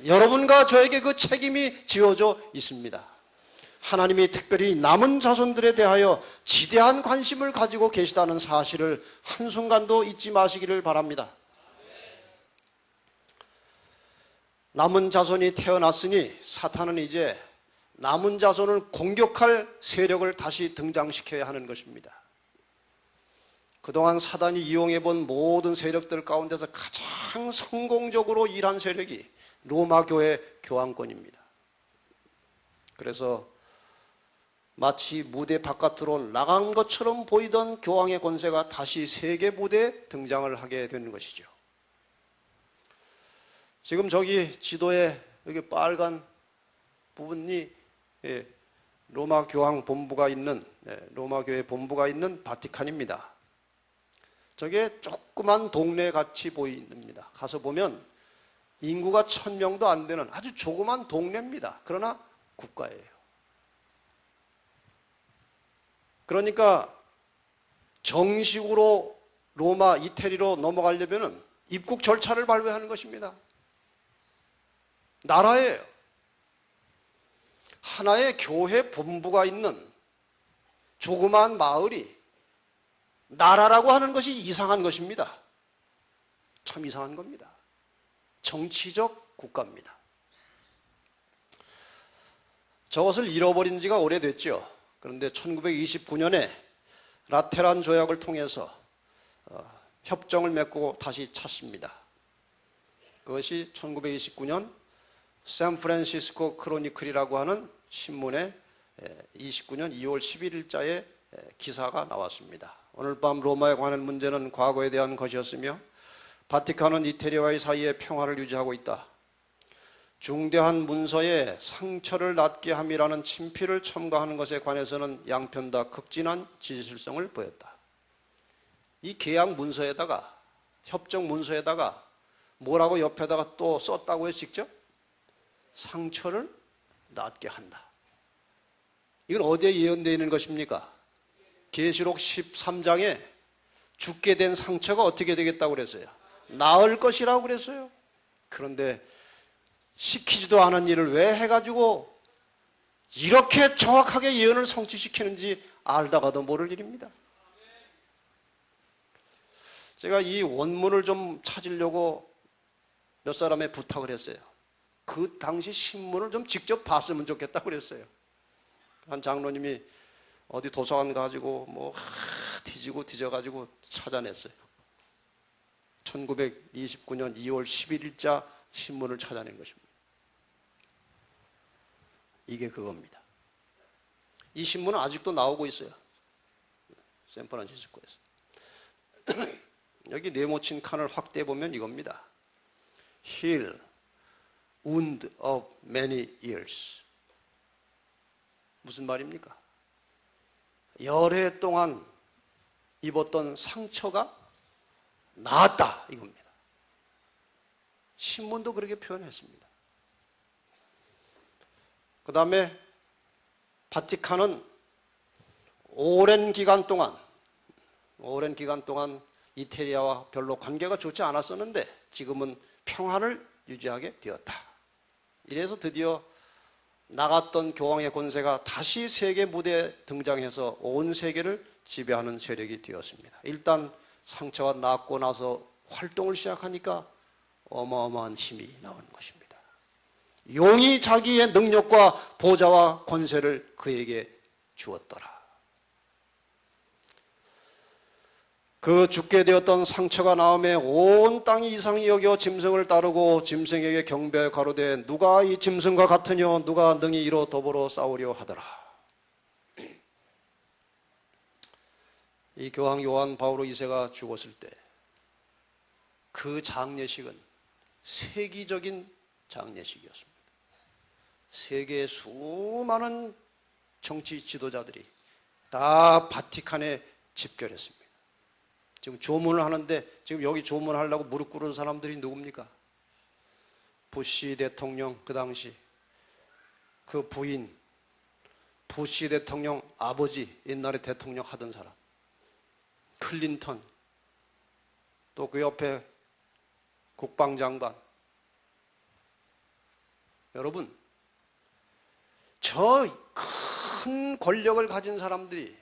Speaker 1: 여러분과 저에게 그 책임이 지어져 있습니다. 하나님이 특별히 남은 자손들에 대하여 지대한 관심을 가지고 계시다는 사실을 한순간도 잊지 마시기를 바랍니다. 남은 자손이 태어났으니 사탄은 이제 남은 자손을 공격할 세력을 다시 등장시켜야 하는 것입니다. 그동안 사단이 이용해본 모든 세력들 가운데서 가장 성공적으로 일한 세력이 로마 교회 교황권입니다. 그래서 마치 무대 바깥으로 나간 것처럼 보이던 교황의 권세가 다시 세계 무대에 등장을 하게 되는 것이죠. 지금 저기 지도에 여기 빨간 부분이 로마 교황 본부가 있는 로마 교회 본부가 있는 바티칸입니다. 저게 조그만 동네 같이 보입니다. 가서 보면 인구가 1000명도 안 되는 아주 조그만 동네입니다. 그러나 국가예요. 그러니까 정식으로 로마 이태리로 넘어가려면 입국 절차를 밟아야 하는 것입니다. 나라예요. 하나의 교회 본부가 있는 조그마한 마을이 나라라고 하는 것이 이상한 것입니다. 참 이상한 겁니다. 정치적 국가입니다. 저것을 잃어버린 지가 오래됐죠. 그런데 1929년에 라테란 조약을 통해서 협정을 맺고 다시 찾습니다. 그것이 1929년 샌프란시스코 크로니클이라고 하는 신문에 29년 2월 11일자에 기사가 나왔습니다. 오늘 밤 로마에 관한 문제는 과거에 대한 것이었으며 바티칸은 이태리와의 사이에 평화를 유지하고 있다. 중대한 문서에 상처를 낫게 함이라는 친필을 첨가하는 것에 관해서는 양편 다 극진한 진실성을 보였다. 이 계약 문서에다가 협정 문서에다가 뭐라고 옆에다가 또 썼다고요? 직접? 상처를 낫게 한다. 이건 어디에 예언되어 있는 것입니까? 계시록 13장에 죽게 된 상처가 어떻게 되겠다고 그랬어요? 나을 것이라고 그랬어요. 그런데 시키지도 않은 일을 왜 해가지고 이렇게 정확하게 예언을 성취시키는지 알다가도 모를 일입니다. 제가 이 원문을 좀 찾으려고 몇 사람에 부탁을 했어요. 그 당시 신문을 좀 직접 봤으면 좋겠다고 그랬어요. 한 장로님이 어디 도서관 가지고 뭐 뒤지고 뒤져가지고 찾아냈어요. 1929년 2월 11일자 신문을 찾아낸 것입니다. 이게 그겁니다. 이 신문은 아직도 나오고 있어요. 샌프란시스코에서. 여기 네모친 칸을 확대해 보면 이겁니다. Heal, wound of many years. 무슨 말입니까? 열해 동안 입었던 상처가 나았다 이겁니다. 신문도 그렇게 표현했습니다. 그 다음에 바티칸은 오랜 기간 동안 이태리와 별로 관계가 좋지 않았었는데 지금은 평화를 유지하게 되었다. 이래서 드디어 나갔던 교황의 권세가 다시 세계 무대에 등장해서 온 세계를 지배하는 세력이 되었습니다. 일단 상처가 낫고 나서 활동을 시작하니까 어마어마한 힘이 나오는 것입니다. 용이 자기의 능력과 보좌와 권세를 그에게 주었더라. 그 죽게 되었던 상처가 나음에 온 땅이 이상히 여겨 짐승을 따르고 짐승에게 경배에 가로되 누가 이 짐승과 같으뇨 누가 능히 이로 더불어 싸우려 하더라. 이 교황 요한 바오로 2세가 죽었을 때 그 장례식은 세기적인 장례식이었습니다. 세계의 수많은 정치 지도자들이 다 바티칸에 집결했습니다. 지금 조문을 하는데 지금 여기 조문하려고 무릎 꿇은 사람들이 누굽니까? 부시 대통령 그 당시 그 부인 부시 대통령 아버지 옛날에 대통령 하던 사람 클린턴 또 그 옆에 국방장관 여러분, 저 큰 권력을 가진 사람들이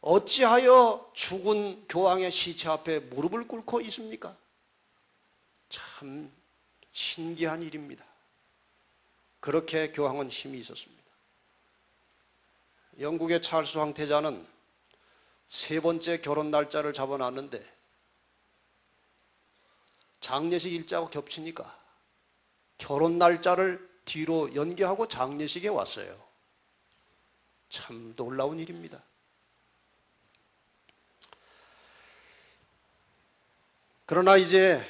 Speaker 1: 어찌하여 죽은 교황의 시체 앞에 무릎을 꿇고 있습니까? 참 신기한 일입니다. 그렇게 교황은 힘이 있었습니다. 영국의 찰스 황태자는 세 번째 결혼 날짜를 잡아놨는데 장례식 일자하고 겹치니까 결혼 날짜를 뒤로 연기하고 장례식에 왔어요. 참 놀라운 일입니다. 그러나 이제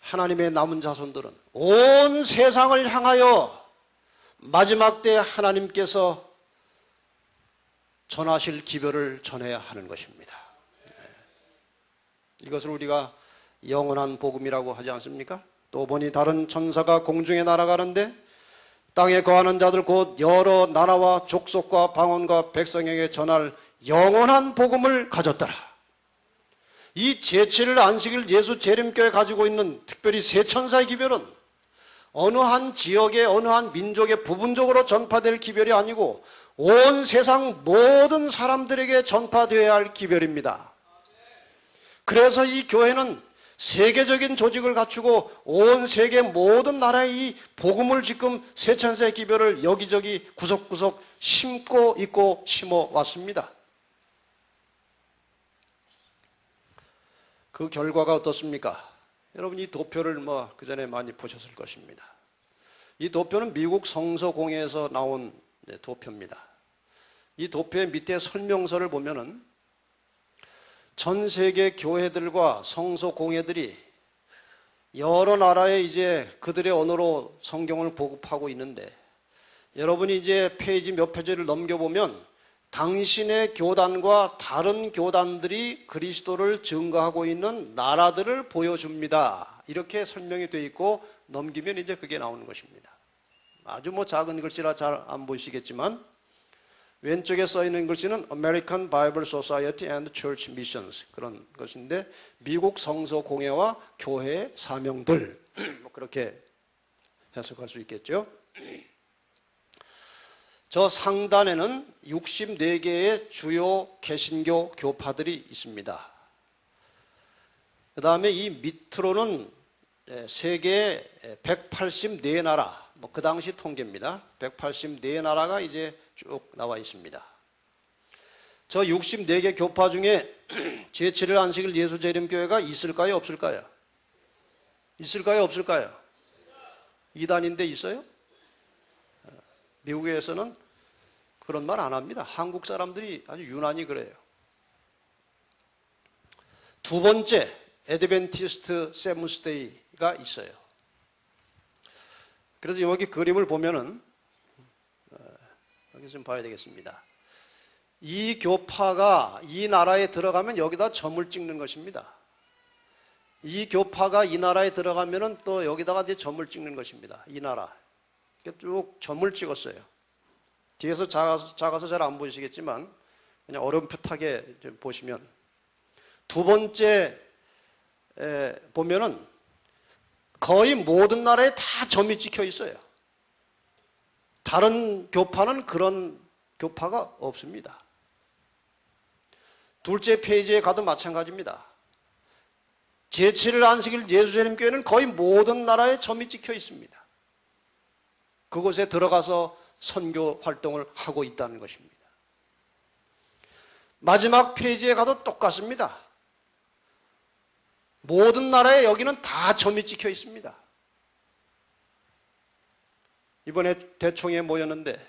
Speaker 1: 하나님의 남은 자손들은 온 세상을 향하여 마지막 때 하나님께서 전하실 기별을 전해야 하는 것입니다. 이것을 우리가 영원한 복음이라고 하지 않습니까? 또 보니 다른 천사가 공중에 날아가는데 땅에 거하는 자들 곧 여러 나라와 족속과 방언과 백성에게 전할 영원한 복음을 가졌더라. 이 제7일 안식일 예수 재림교회 가지고 있는 특별히 세 천사의 기별은 어느 한 지역의 어느 한 민족의 부분적으로 전파될 기별이 아니고 온 세상 모든 사람들에게 전파되어야 할 기별입니다. 그래서 이 교회는 세계적인 조직을 갖추고 온 세계 모든 나라의 이 복음을 지금 세 천사의 기별을 여기저기 구석구석 심고 있고 심어 왔습니다. 그 결과가 어떻습니까? 여러분 이 도표를 그전에 많이 보셨을 것입니다. 이 도표는 미국 성서공회에서 나온 도표입니다. 이 도표의 밑에 설명서를 보면은 전 세계 교회들과 성서공회들이 여러 나라에 이제 그들의 언어로 성경을 보급하고 있는데 여러분이 이제 페이지 몇 페이지를 넘겨보면 당신의 교단과 다른 교단들이 그리스도를 증거하고 있는 나라들을 보여줍니다. 이렇게 설명이 되어 있고 넘기면 이제 그게 나오는 것입니다. 아주 작은 글씨라 잘 안 보이시겠지만 왼쪽에 써 있는 글씨는 American Bible Society and Church Missions 그런 것인데 미국 성서 공회와 교회의 사명들 그렇게 해석할 수 있겠죠. 저 상단에는 64개의 주요 개신교 교파들이 있습니다. 그 다음에 이 밑으로는 세계 184나라, 그 당시 통계입니다. 184나라가 이제 쭉 나와 있습니다. 저 64개 교파 중에 제7일 안식일 예수재림교회가 있을까요? 없을까요? 있을까요? 없을까요? 이단인데 있어요? 미국에서는 그런 말 안 합니다. 한국 사람들이 아주 유난히 그래요. 두 번째, 애드벤티스트 세븐스데이가 있어요. 그래서 여기 그림을 보면은 여기 좀 봐야 되겠습니다. 이 교파가 이 나라에 들어가면 여기다 점을 찍는 것입니다. 이 교파가 이 나라에 들어가면은 또 여기다가 이제 점을 찍는 것입니다. 이 나라. 쭉 점을 찍었어요. 뒤에서 작아서 잘 안 보이시겠지만 그냥 어렴풋하게 보시면 두 번째 보면은 거의 모든 나라에 다 점이 찍혀 있어요. 다른 교파는 그런 교파가 없습니다. 둘째 페이지에 가도 마찬가지입니다. 제7일 안식일 예수재림교회는 거의 모든 나라에 점이 찍혀 있습니다. 그곳에 들어가서 선교 활동을 하고 있다는 것입니다. 마지막 페이지에 가도 똑같습니다. 모든 나라에 여기는 다 점이 찍혀 있습니다. 이번에 대총회에 모였는데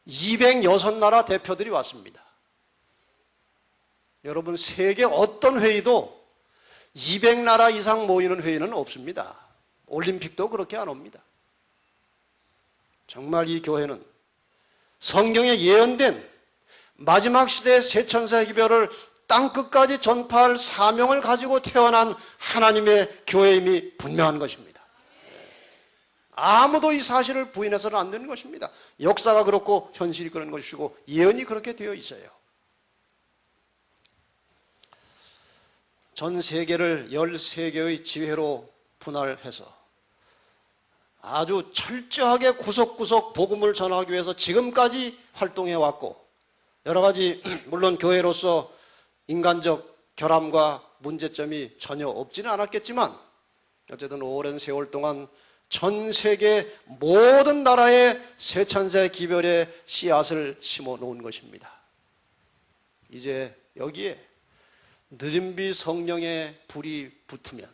Speaker 1: 206나라 대표들이 왔습니다. 여러분 세계 어떤 회의도 200나라 이상 모이는 회의는 없습니다. 올림픽도 그렇게 안 옵니다. 정말 이 교회는 성경에 예언된 마지막 시대의 세 천사의 기별을 땅끝까지 전파할 사명을 가지고 태어난 하나님의 교회임이 분명한 것입니다. 아무도 이 사실을 부인해서는 안 되는 것입니다. 역사가 그렇고 현실이 그런 것이고 예언이 그렇게 되어 있어요. 전 세계를 13개의 지회로 분할해서 아주 철저하게 구석구석 복음을 전하기 위해서 지금까지 활동해 왔고, 여러 가지 물론 교회로서 인간적 결함과 문제점이 전혀 없지는 않았겠지만 어쨌든 오랜 세월 동안 전 세계 모든 나라의 세찬세 기별의 씨앗을 심어 놓은 것입니다. 이제 여기에 늦은비 성령의 불이 붙으면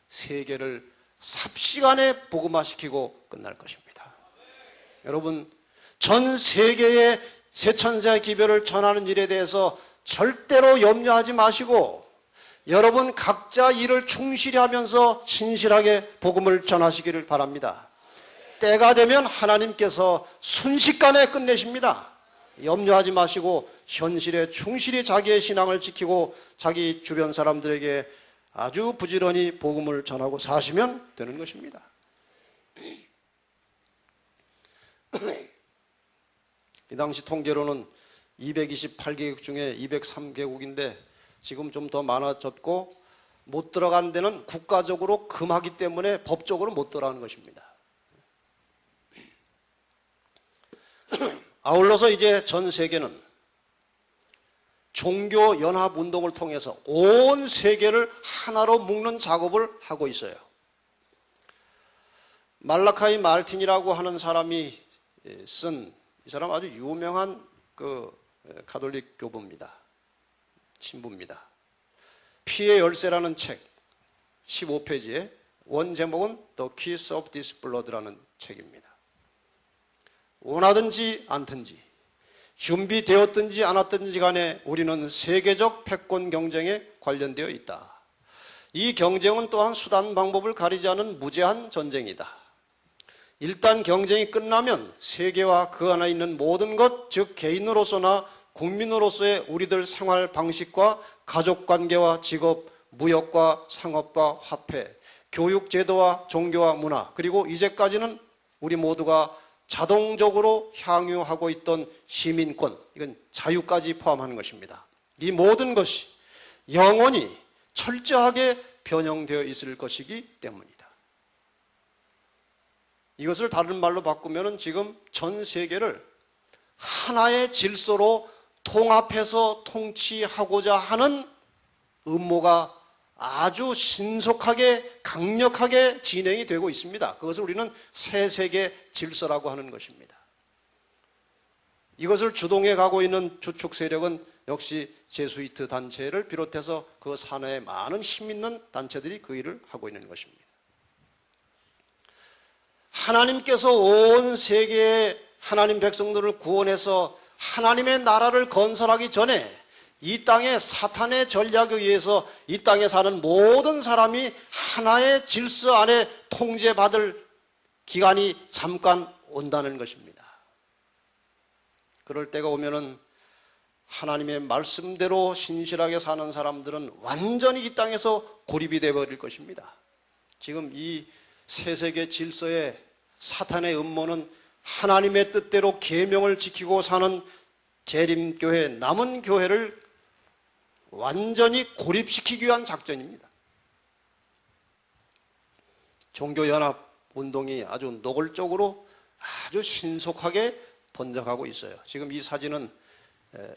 Speaker 1: 세계를 삽시간에 복음화시키고 끝날 것입니다. 여러분, 전 세계의 세찬세 기별을 전하는 일에 대해서 절대로 염려하지 마시고 여러분 각자 일을 충실히 하면서 신실하게 복음을 전하시기를 바랍니다. 때가 되면 하나님께서 순식간에 끝내십니다. 염려하지 마시고 현실에 충실히 자기의 신앙을 지키고 자기 주변 사람들에게 아주 부지런히 복음을 전하고 사시면 되는 것입니다. 이 당시 통계로는 228개국 중에 203개국인데 지금 좀 더 많아졌고 못 들어간 데는 국가적으로 금하기 때문에 법적으로 못 들어가는 것입니다. 아울러서 이제 전 세계는 종교연합운동을 통해서 온 세계를 하나로 묶는 작업을 하고 있어요. 말라카이 말틴이라고 하는 사람이 쓴, 이 사람 아주 유명한 가톨릭 교부입니다. 신부입니다. 피의 열쇠라는 책 15페이지에 원 제목은 The Kiss of This Blood라는 책입니다. 원하든지 않든지 준비되었든지 않았든지 간에 우리는 세계적 패권 경쟁에 관련되어 있다. 이 경쟁은 또한 수단 방법을 가리지 않은 무제한 전쟁이다. 일단 경쟁이 끝나면 세계와 그 안에 있는 모든 것, 즉 개인으로서나 국민으로서의 우리들 생활 방식과 가족관계와 직업, 무역과 상업과 화폐, 교육제도와 종교와 문화, 그리고 이제까지는 우리 모두가 자동적으로 향유하고 있던 시민권, 이건 자유까지 포함하는 것입니다. 이 모든 것이 영원히 철저하게 변형되어 있을 것이기 때문이다. 이것을 다른 말로 바꾸면 지금 전 세계를 하나의 질서로 통합해서 통치하고자 하는 음모가 아주 신속하게 강력하게 진행이 되고 있습니다. 그것을 우리는 새 세계 질서라고 하는 것입니다. 이것을 주동해 가고 있는 주축 세력은 역시 제수이트 단체를 비롯해서 그 산하에 많은 힘 있는 단체들이 그 일을 하고 있는 것입니다. 하나님께서 온 세계의 하나님 백성들을 구원해서 하나님의 나라를 건설하기 전에 이 땅에 사탄의 전략에 의해서 이 땅에 사는 모든 사람이 하나의 질서 안에 통제받을 기간이 잠깐 온다는 것입니다. 그럴 때가 오면은 하나님의 말씀대로 신실하게 사는 사람들은 완전히 이 땅에서 고립이 되어버릴 것입니다. 지금 이 세세계 질서의 사탄의 음모는 하나님의 뜻대로 계명을 지키고 사는 재림교회, 남은 교회를 완전히 고립시키기 위한 작전입니다. 종교연합운동이 아주 노골적으로 아주 신속하게 번져가고 있어요. 지금 이 사진은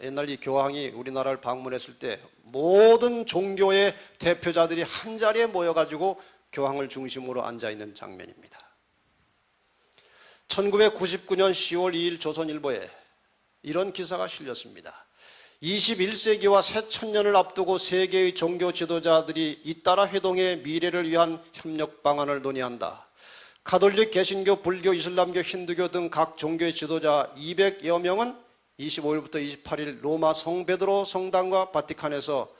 Speaker 1: 옛날 이 교황이 우리나라를 방문했을 때 모든 종교의 대표자들이 한자리에 모여가지고 교황을 중심으로 앉아있는 장면입니다. 1999년 10월 2일 조선일보에 이런 기사가 실렸습니다. 21세기와 새 천년을 앞두고 세계의 종교 지도자들이 잇따라 회동의 미래를 위한 협력 방안을 논의한다. 가톨릭, 개신교, 불교, 이슬람교, 힌두교 등 각 종교의 지도자 200여 명은 25일부터 28일 로마 성베드로 성당과 바티칸에서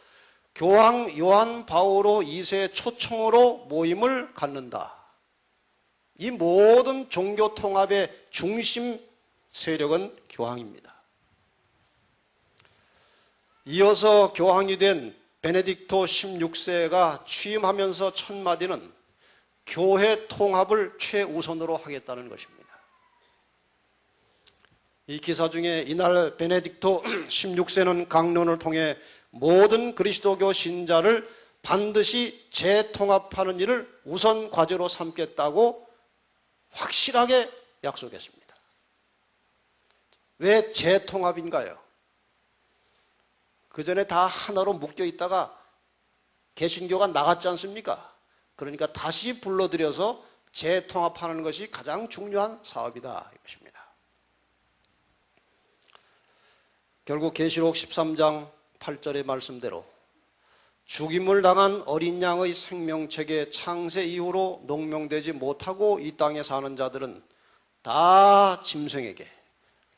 Speaker 1: 교황 요한 바오로 2세 초청으로 모임을 갖는다. 이 모든 종교 통합의 중심 세력은 교황입니다. 이어서 교황이 된 베네딕토 16세가 취임하면서 첫 마디는 교회 통합을 최우선으로 하겠다는 것입니다. 이 기사 중에 이날 베네딕토 16세는 강론을 통해 모든 그리스도교 신자를 반드시 재통합하는 일을 우선 과제로 삼겠다고 확실하게 약속했습니다. 왜 재통합인가요? 그 전에 다 하나로 묶여 있다가 개신교가 나갔지 않습니까? 그러니까 다시 불러들여서 재통합하는 것이 가장 중요한 사업이다 이것입니다. 결국 계시록 13장 8절의 말씀대로 죽임을 당한 어린 양의 생명책에 창세 이후로 농명되지 못하고 이 땅에 사는 자들은 다 짐승에게,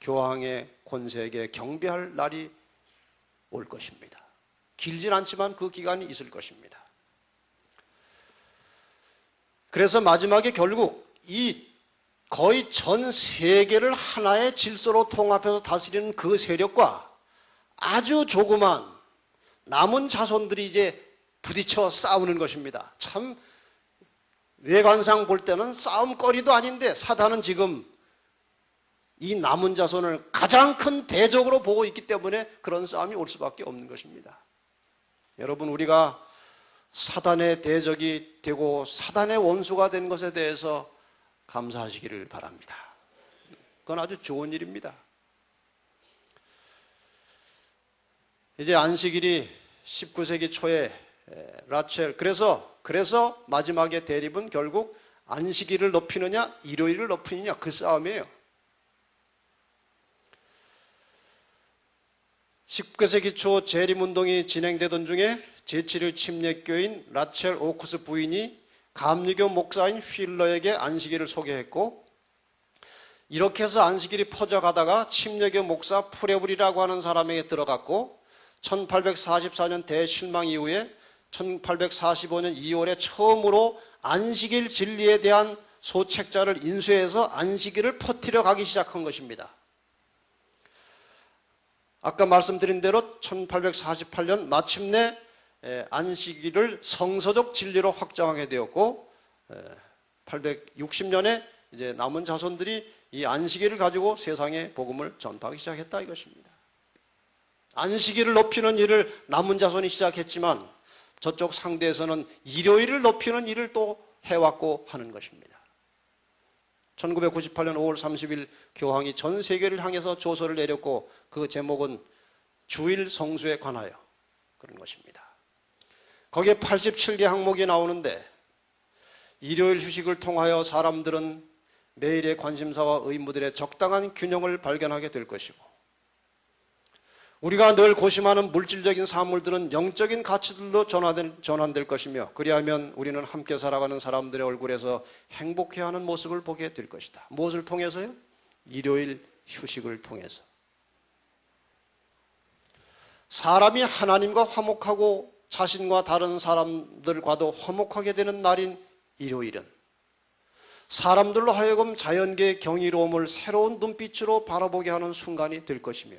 Speaker 1: 교황의 권세에게 경배할 날이 올 것입니다. 길진 않지만 그 기간이 있을 것입니다. 그래서 마지막에 결국 이 거의 전 세계를 하나의 질서로 통합해서 다스리는 그 세력과 아주 조그만 남은 자손들이 이제 부딪혀 싸우는 것입니다. 참 외관상 볼 때는 싸움거리도 아닌데 사단은 지금 이 남은 자손을 가장 큰 대적으로 보고 있기 때문에 그런 싸움이 올 수밖에 없는 것입니다. 여러분, 우리가 사단의 대적이 되고 사단의 원수가 된 것에 대해서 감사하시기를 바랍니다. 그건 아주 좋은 일입니다. 이제 안식일이 19세기 초에 라첼, 그래서 마지막에 대립은 결국 안식일을 높이느냐 일요일을 높이느냐 그 싸움이에요. 19세기 초 재림운동이 진행되던 중에 제7일 침례교인 라첼 오쿠스 부인이 감리교 목사인 휠러에게 안식일을 소개했고, 이렇게 해서 안식일이 퍼져가다가 침례교 목사 프레블이라고 하는 사람에게 들어갔고 1844년 대실망 이후에 1845년 2월에 처음으로 안식일 진리에 대한 소책자를 인수해서 안식일을 퍼뜨려 가기 시작한 것입니다. 아까 말씀드린 대로 1848년 마침내 안식일을 성서적 진리로 확정하게 되었고 860년에 이제 남은 자손들이 이 안식일을 가지고 세상에 복음을 전파하기 시작했다 이것입니다. 안식일을 높이는 일을 남은 자손이 시작했지만 저쪽 상대에서는 일요일을 높이는 일을 또 해왔고 하는 것입니다. 1998년 5월 30일 교황이 전 세계를 향해서 조서를 내렸고 그 제목은 주일 성수에 관하여 그런 것입니다. 거기에 87개 항목이 나오는데 일요일 휴식을 통하여 사람들은 매일의 관심사와 의무들의 적당한 균형을 발견하게 될 것이고, 우리가 늘 고심하는 물질적인 사물들은 영적인 가치들로 전환될 것이며, 그리하면 우리는 함께 살아가는 사람들의 얼굴에서 행복해하는 모습을 보게 될 것이다. 무엇을 통해서요? 일요일 휴식을 통해서. 사람이 하나님과 화목하고 자신과 다른 사람들과도 화목하게 되는 날인 일요일은 사람들로 하여금 자연계의 경이로움을 새로운 눈빛으로 바라보게 하는 순간이 될 것이며,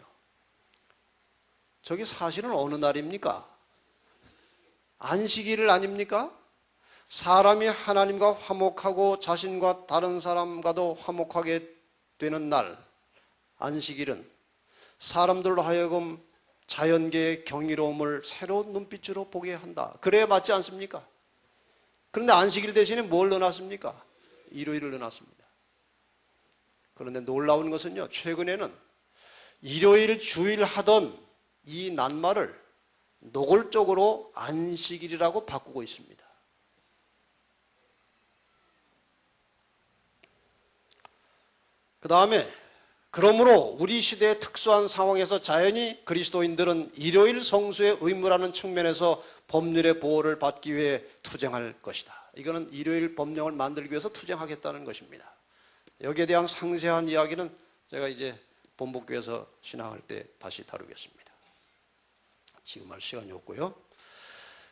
Speaker 1: 저게 사실은 어느 날입니까? 안식일 아닙니까? 사람이 하나님과 화목하고 자신과 다른 사람과도 화목하게 되는 날, 안식일은 사람들로 하여금 자연계의 경이로움을 새로운 눈빛으로 보게 한다. 그래야 맞지 않습니까? 그런데 안식일 대신에 뭘 넣어놨습니까? 일요일을 넣어놨습니다. 그런데 놀라운 것은요, 최근에는 일요일 주일 하던 이 낱말을 노골적으로 안식일이라고 바꾸고 있습니다. 그 다음에 그러므로 우리 시대의 특수한 상황에서 자연히 그리스도인들은 일요일 성수의 의무라는 측면에서 법률의 보호를 받기 위해 투쟁할 것이다. 이거는 일요일 법령을 만들기 위해서 투쟁하겠다는 것입니다. 여기에 대한 상세한 이야기는 제가 이제 본복교에서 신앙할 때 다시 다루겠습니다. 지금 할 시간이 없고요.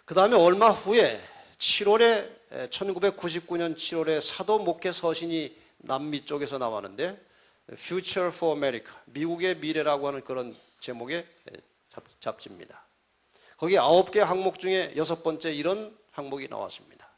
Speaker 1: 그 다음에 얼마 후에 1999년 7월에 사도 목회 서신이 남미 쪽에서 나왔는데 Future for America, 미국의 미래라고 하는 그런 제목의 잡지입니다. 거기 9개 항목 중에 6번째 이런 항목이 나왔습니다.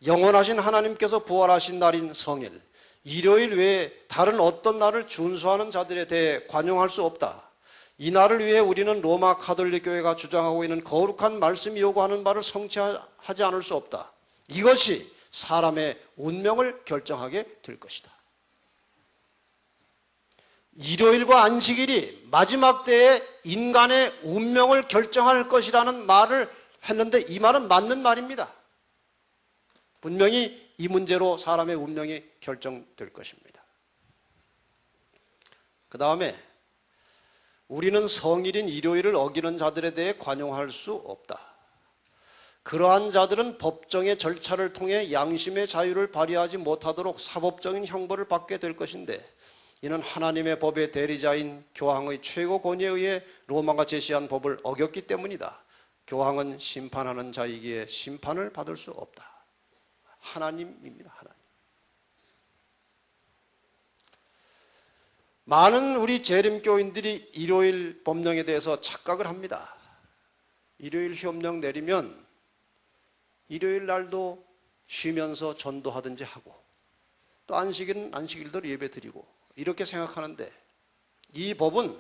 Speaker 1: 영원하신 하나님께서 부활하신 날인 성일, 일요일 외에 다른 어떤 날을 준수하는 자들에 대해 관용할 수 없다. 이 날을 위해 우리는 로마 가톨릭 교회가 주장하고 있는 거룩한 말씀이 요구하는 바를 성취하지 않을 수 없다. 이것이 사람의 운명을 결정하게 될 것이다. 일요일과 안식일이 마지막 때에 인간의 운명을 결정할 것이라는 말을 했는데 이 말은 맞는 말입니다. 분명히 이 문제로 사람의 운명이 결정될 것입니다. 그 다음에 우리는 성일인 일요일을 어기는 자들에 대해 관용할 수 없다. 그러한 자들은 법정의 절차를 통해 양심의 자유를 발휘하지 못하도록 사법적인 형벌을 받게 될 것인데 이는 하나님의 법의 대리자인 교황의 최고 권위에 의해 로마가 제시한 법을 어겼기 때문이다. 교황은 심판하는 자이기에 심판을 받을 수 없다. 하나님입니다. 하나님. 많은 우리 재림교인들이 일요일 법령에 대해서 착각을 합니다. 일요일 협령 내리면 일요일 날도 쉬면서 전도하든지 하고 또 안식일은 안식일대로 예배 드리고 이렇게 생각하는데 이 법은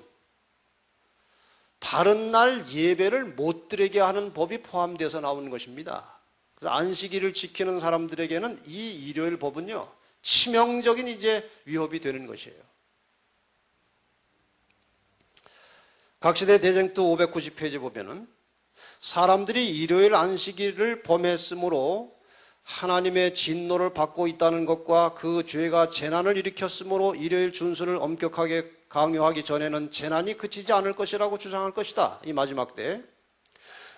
Speaker 1: 다른 날 예배를 못 드리게 하는 법이 포함돼서 나오는 것입니다. 그래서 안식일을 지키는 사람들에게는 이 일요일 법은요, 치명적인 이제 위협이 되는 것이에요. 각시대 대쟁투 590페이지 보면은 사람들이 일요일 안식일을 범했으므로 하나님의 진노를 받고 있다는 것과 그 죄가 재난을 일으켰으므로 일요일 준수를 엄격하게 강요하기 전에는 재난이 그치지 않을 것이라고 주장할 것이다. 이 마지막 때.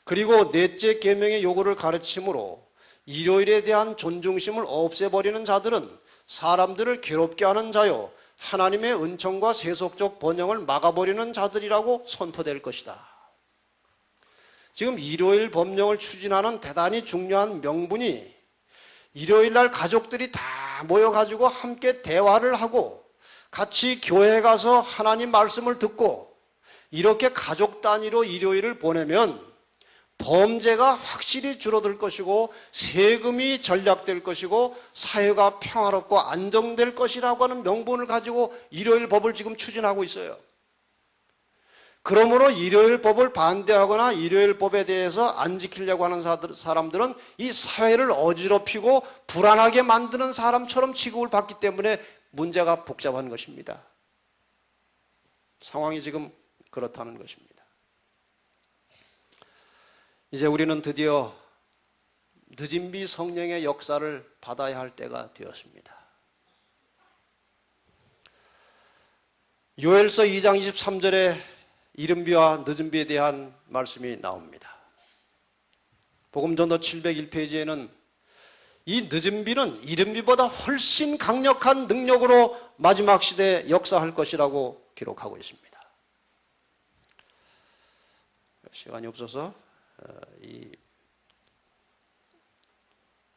Speaker 1: 그리고 넷째 계명의 요구를 가르침으로 일요일에 대한 존중심을 없애버리는 자들은 사람들을 괴롭게 하는 자요 하나님의 은총과 세속적 번영을 막아버리는 자들이라고 선포될 것이다. 지금 일요일 법령을 추진하는 대단히 중요한 명분이 일요일 날 가족들이 다 모여가지고 함께 대화를 하고 같이 교회에 가서 하나님 말씀을 듣고 이렇게 가족 단위로 일요일을 보내면 범죄가 확실히 줄어들 것이고 세금이 절약될 것이고 사회가 평화롭고 안정될 것이라고 하는 명분을 가지고 일요일 법을 지금 추진하고 있어요. 그러므로 일요일 법을 반대하거나 일요일 법에 대해서 안 지키려고 하는 사람들은 이 사회를 어지럽히고 불안하게 만드는 사람처럼 취급을 받기 때문에 문제가 복잡한 것입니다. 상황이 지금 그렇다는 것입니다. 이제 우리는 드디어 늦은 비 성령의 역사를 받아야 할 때가 되었습니다. 요엘서 2장 23절에 이른 비와 늦은 비에 대한 말씀이 나옵니다. 복음전도 701페이지에는 이 늦은 비는 이른 비보다 훨씬 강력한 능력으로 마지막 시대에 역사할 것이라고 기록하고 있습니다. 시간이 없어서 이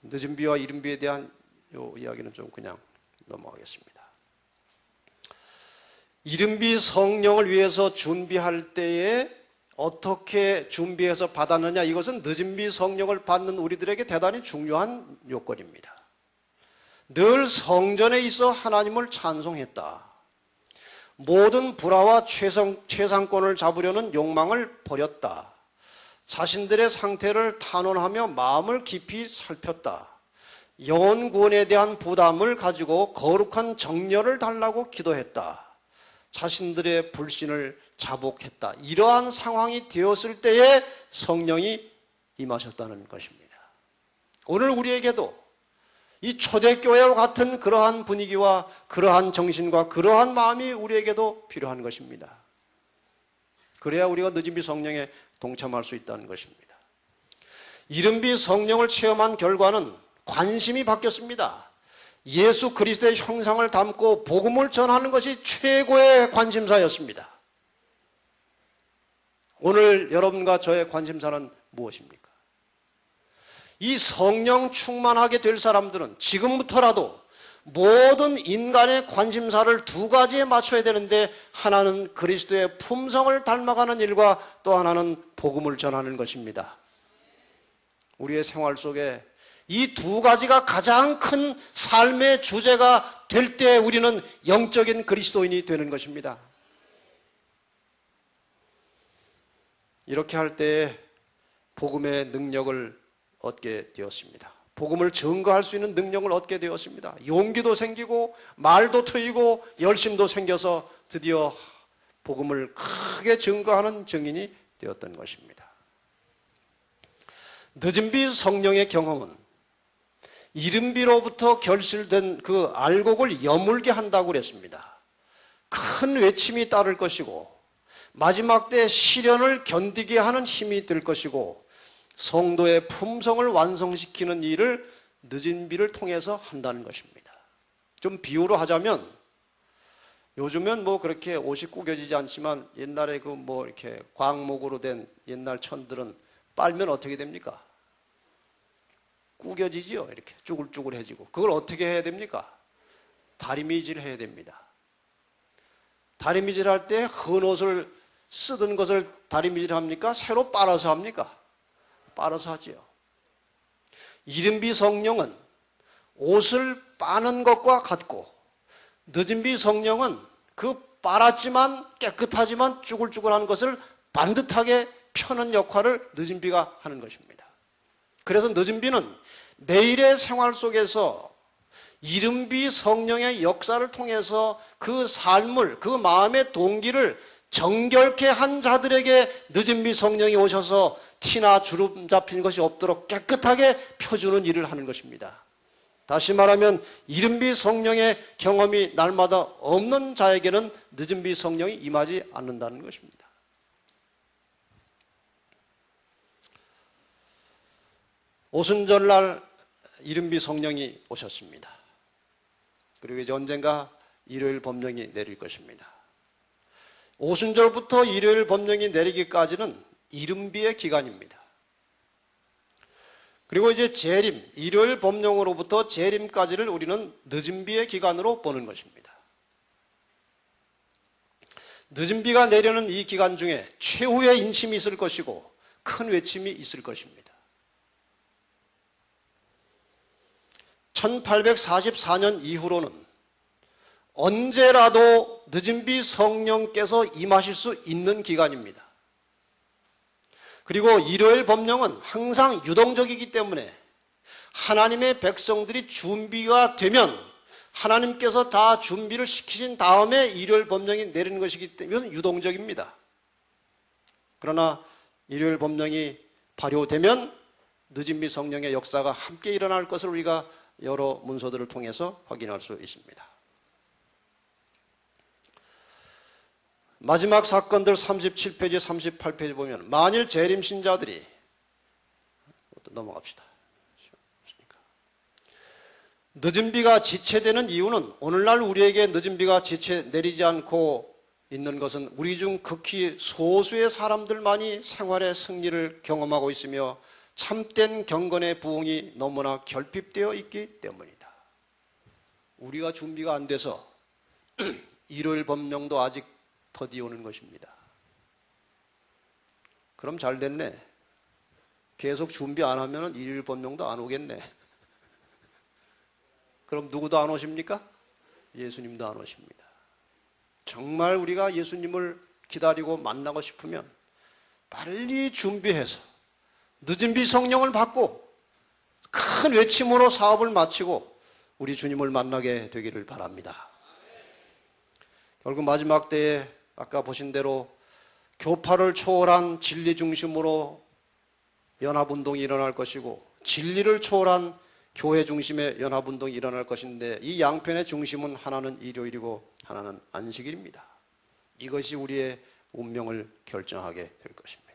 Speaker 1: 늦은 비와 이른 비에 대한 이 이야기는 좀 그냥 넘어가겠습니다. 이른 비 성령을 위해서 준비할 때에 어떻게 준비해서 받았느냐, 이것은 늦은 비 성령을 받는 우리들에게 대단히 중요한 요건입니다. 늘 성전에 있어 하나님을 찬송했다. 모든 불화와 최상권을 잡으려는 욕망을 버렸다. 자신들의 상태를 탄원하며 마음을 깊이 살폈다. 영혼 구원에 대한 부담을 가지고 거룩한 정렬을 달라고 기도했다. 자신들의 불신을 자복했다. 이러한 상황이 되었을 때에 성령이 임하셨다는 것입니다. 오늘 우리에게도 이 초대교회와 같은 그러한 분위기와 그러한 정신과 그러한 마음이 우리에게도 필요한 것입니다. 그래야 우리가 늦은 비 성령에 동참할 수 있다는 것입니다. 이른 비 성령을 체험한 결과는 관심이 바뀌었습니다. 예수 그리스도의 형상을 담고 복음을 전하는 것이 최고의 관심사였습니다. 오늘 여러분과 저의 관심사는 무엇입니까? 이 성령 충만하게 될 사람들은 지금부터라도 모든 인간의 관심사를 두 가지에 맞춰야 되는데, 하나는 그리스도의 품성을 닮아가는 일과 또 하나는 복음을 전하는 것입니다. 우리의 생활 속에 이 두 가지가 가장 큰 삶의 주제가 될 때 우리는 영적인 그리스도인이 되는 것입니다. 이렇게 할 때에 복음의 능력을 얻게 되었습니다. 복음을 증거할 수 있는 능력을 얻게 되었습니다. 용기도 생기고 말도 트이고 열심도 생겨서 드디어 복음을 크게 증거하는 증인이 되었던 것입니다. 늦은비 성령의 경험은 이른비로부터 결실된 그 알곡을 여물게 한다고 그랬습니다. 큰 외침이 따를 것이고 마지막 때 시련을 견디게 하는 힘이 될 것이고 성도의 품성을 완성시키는 일을 늦은비를 통해서 한다는 것입니다. 좀 비유로 하자면 요즘은 뭐 그렇게 옷이 구겨지지 않지만 옛날에 그 뭐 이렇게 광목으로 된 옛날 천들은 빨면 어떻게 됩니까? 구겨지지요. 이렇게 쭈글쭈글해지고. 그걸 어떻게 해야 됩니까? 다리미질 해야 됩니다. 다리미질 할 때 헌 옷을 쓰던 것을 다리미질 합니까? 새로 빨아서 합니까? 빨아서 하지요. 이른비 성령은 옷을 빠는 것과 같고 늦은비 성령은 그 빨았지만 깨끗하지만 쭈글쭈글한 것을 반듯하게 펴는 역할을 늦은비가 하는 것입니다. 그래서 늦은비는 매일의 생활 속에서 이른비 성령의 역사를 통해서 그 삶을, 그 마음의 동기를 정결케 한 자들에게 늦은비 성령이 오셔서 티나 주름 잡힌 것이 없도록 깨끗하게 펴주는 일을 하는 것입니다. 다시 말하면 이른비 성령의 경험이 날마다 없는 자에게는 늦은비 성령이 임하지 않는다는 것입니다. 오순절날 이른비 성령이 오셨습니다. 그리고 이제 언젠가 일요일 법령이 내릴 것입니다. 오순절부터 일요일 법령이 내리기까지는 이른비의 기간입니다. 그리고 이제 재림, 일요일 법령으로부터 재림까지를 우리는 늦은비의 기간으로 보는 것입니다. 늦은비가 내려는 이 기간 중에 최후의 인심이 있을 것이고 큰 외침이 있을 것입니다. 1844년 이후로는 언제라도 늦은비 성령께서 임하실 수 있는 기간입니다. 그리고 일요일 법령은 항상 유동적이기 때문에 하나님의 백성들이 준비가 되면 하나님께서 다 준비를 시키신 다음에 일요일 법령이 내리는 것이기 때문에 유동적입니다. 그러나 일요일 법령이 발효되면 늦은비 성령의 역사가 함께 일어날 것을 우리가 여러 문서들을 통해서 확인할 수 있습니다. 마지막 사건들 37페이지, 38페이지 보면 만일 재림 신자들이 넘어갑시다. 늦은비가 지체되는 이유는 오늘날 우리에게 늦은비가 지체 내리지 않고 있는 것은 우리 중 극히 소수의 사람들만이 생활의 승리를 경험하고 있으며 참된 경건의 부흥이 너무나 결핍되어 있기 때문이다. 우리가 준비가 안 돼서 일요일 법령도 아직 더디오는 것입니다. 그럼 잘 됐네. 계속 준비 안 하면 일요일 법령도 안 오겠네. 그럼 누구도 안 오십니까? 예수님도 안 오십니다. 정말 우리가 예수님을 기다리고 만나고 싶으면 빨리 준비해서 늦은비 성령을 받고 큰 외침으로 사업을 마치고 우리 주님을 만나게 되기를 바랍니다. 결국 마지막 때에 아까 보신 대로 교파를 초월한 진리 중심으로 연합운동이 일어날 것이고 진리를 초월한 교회 중심의 연합운동이 일어날 것인데 이 양편의 중심은 하나는 일요일이고 하나는 안식일입니다. 이것이 우리의 운명을 결정하게 될 것입니다.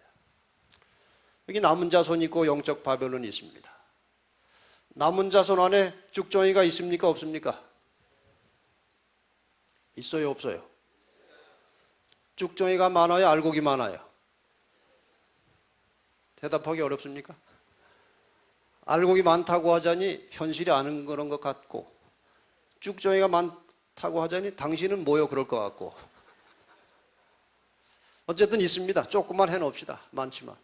Speaker 1: 여기 남은 자손이 있고 영적 바벨론이 있습니다. 남은 자손 안에 쭉정이가 있습니까? 없습니까? 있어요? 없어요? 쭉정이가 많아요? 알곡이 많아요? 대답하기 어렵습니까? 알곡이 많다고 하자니 현실이 아는 그런 것 같고 쭉정이가 많다고 하자니 당신은 뭐요? 그럴 것 같고 어쨌든 있습니다. 조금만 해놓읍시다. 많지만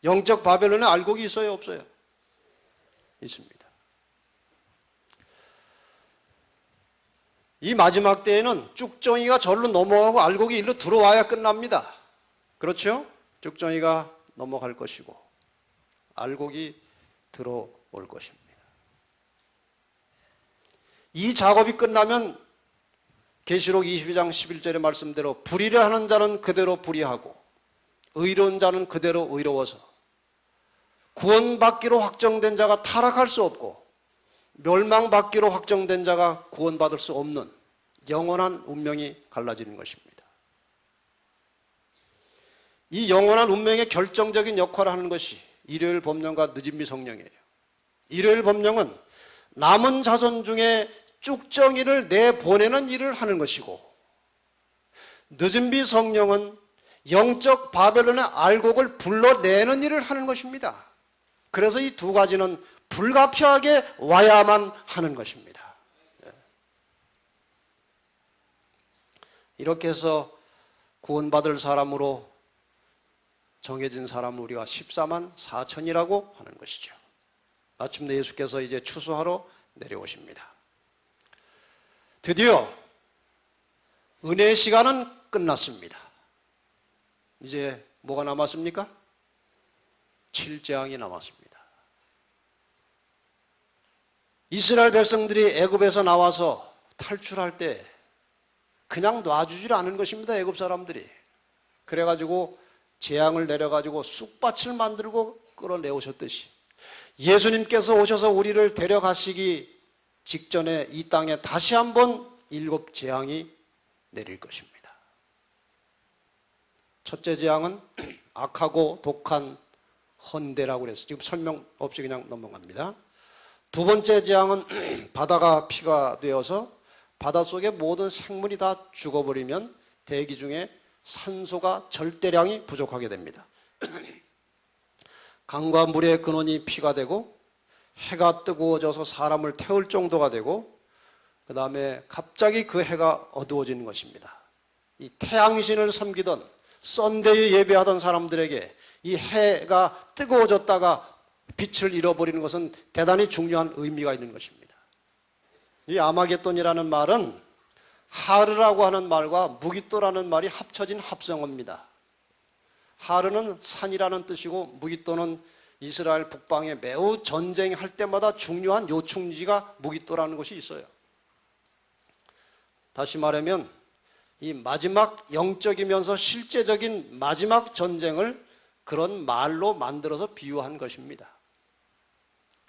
Speaker 1: 영적 바벨론에 알곡이 있어요? 없어요? 있습니다. 이 마지막 때에는 쭉정이가 절로 넘어가고 알곡이 일로 들어와야 끝납니다. 그렇죠? 쭉정이가 넘어갈 것이고 알곡이 들어올 것입니다. 이 작업이 끝나면 계시록 22장 11절의 말씀대로 불의를 하는 자는 그대로 불의하고 의로운 자는 그대로 의로워서 구원받기로 확정된 자가 타락할 수 없고 멸망받기로 확정된 자가 구원받을 수 없는 영원한 운명이 갈라지는 것입니다. 이 영원한 운명의 결정적인 역할을 하는 것이 일요일 법령과 늦은비 성령이에요. 일요일 법령은 남은 자손 중에 쭉정이를 내보내는 일을 하는 것이고, 늦은비 성령은 영적 바벨론의 알곡을 불러내는 일을 하는 것입니다. 그래서 이 두 가지는 불가피하게 와야만 하는 것입니다. 이렇게 해서 구원받을 사람으로 정해진 사람을 우리가 14만 4천이라고 하는 것이죠. 마침내 예수께서 이제 추수하러 내려오십니다. 드디어 은혜의 시간은 끝났습니다. 이제 뭐가 남았습니까? 7재앙이 남았습니다. 이스라엘 백성들이 애굽에서 나와서 탈출할 때 그냥 놔주질 않은 것입니다. 애굽 사람들이. 그래가지고 재앙을 내려가지고 쑥밭을 만들고 끌어내오셨듯이 예수님께서 오셔서 우리를 데려가시기 직전에 이 땅에 다시 한번 7 재앙이 내릴 것입니다. 첫째 재앙은 악하고 독한 헌대라고 그래서 지금 설명 없이 그냥 넘어갑니다. 두 번째 재앙은 바다가 피가 되어서 바닷속의 모든 생물이 다 죽어버리면 대기 중에 산소가 절대량이 부족하게 됩니다. 강과 물의 근원이 피가 되고 해가 뜨거워져서 사람을 태울 정도가 되고 그 다음에 갑자기 그 해가 어두워지는 것입니다. 이 태양신을 섬기던 썬데이 예배하던 사람들에게 이 해가 뜨거워졌다가 빛을 잃어버리는 것은 대단히 중요한 의미가 있는 것입니다. 이 아마겟돈이라는 말은 하르라고 하는 말과 무깃도라는 말이 합쳐진 합성어입니다. 하르는 산이라는 뜻이고 무깃도는 이스라엘 북방에 매우 전쟁할 때마다 중요한 요충지가 무깃도라는 곳이 있어요. 다시 말하면 이 마지막 영적이면서 실제적인 마지막 전쟁을 그런 말로 만들어서 비유한 것입니다.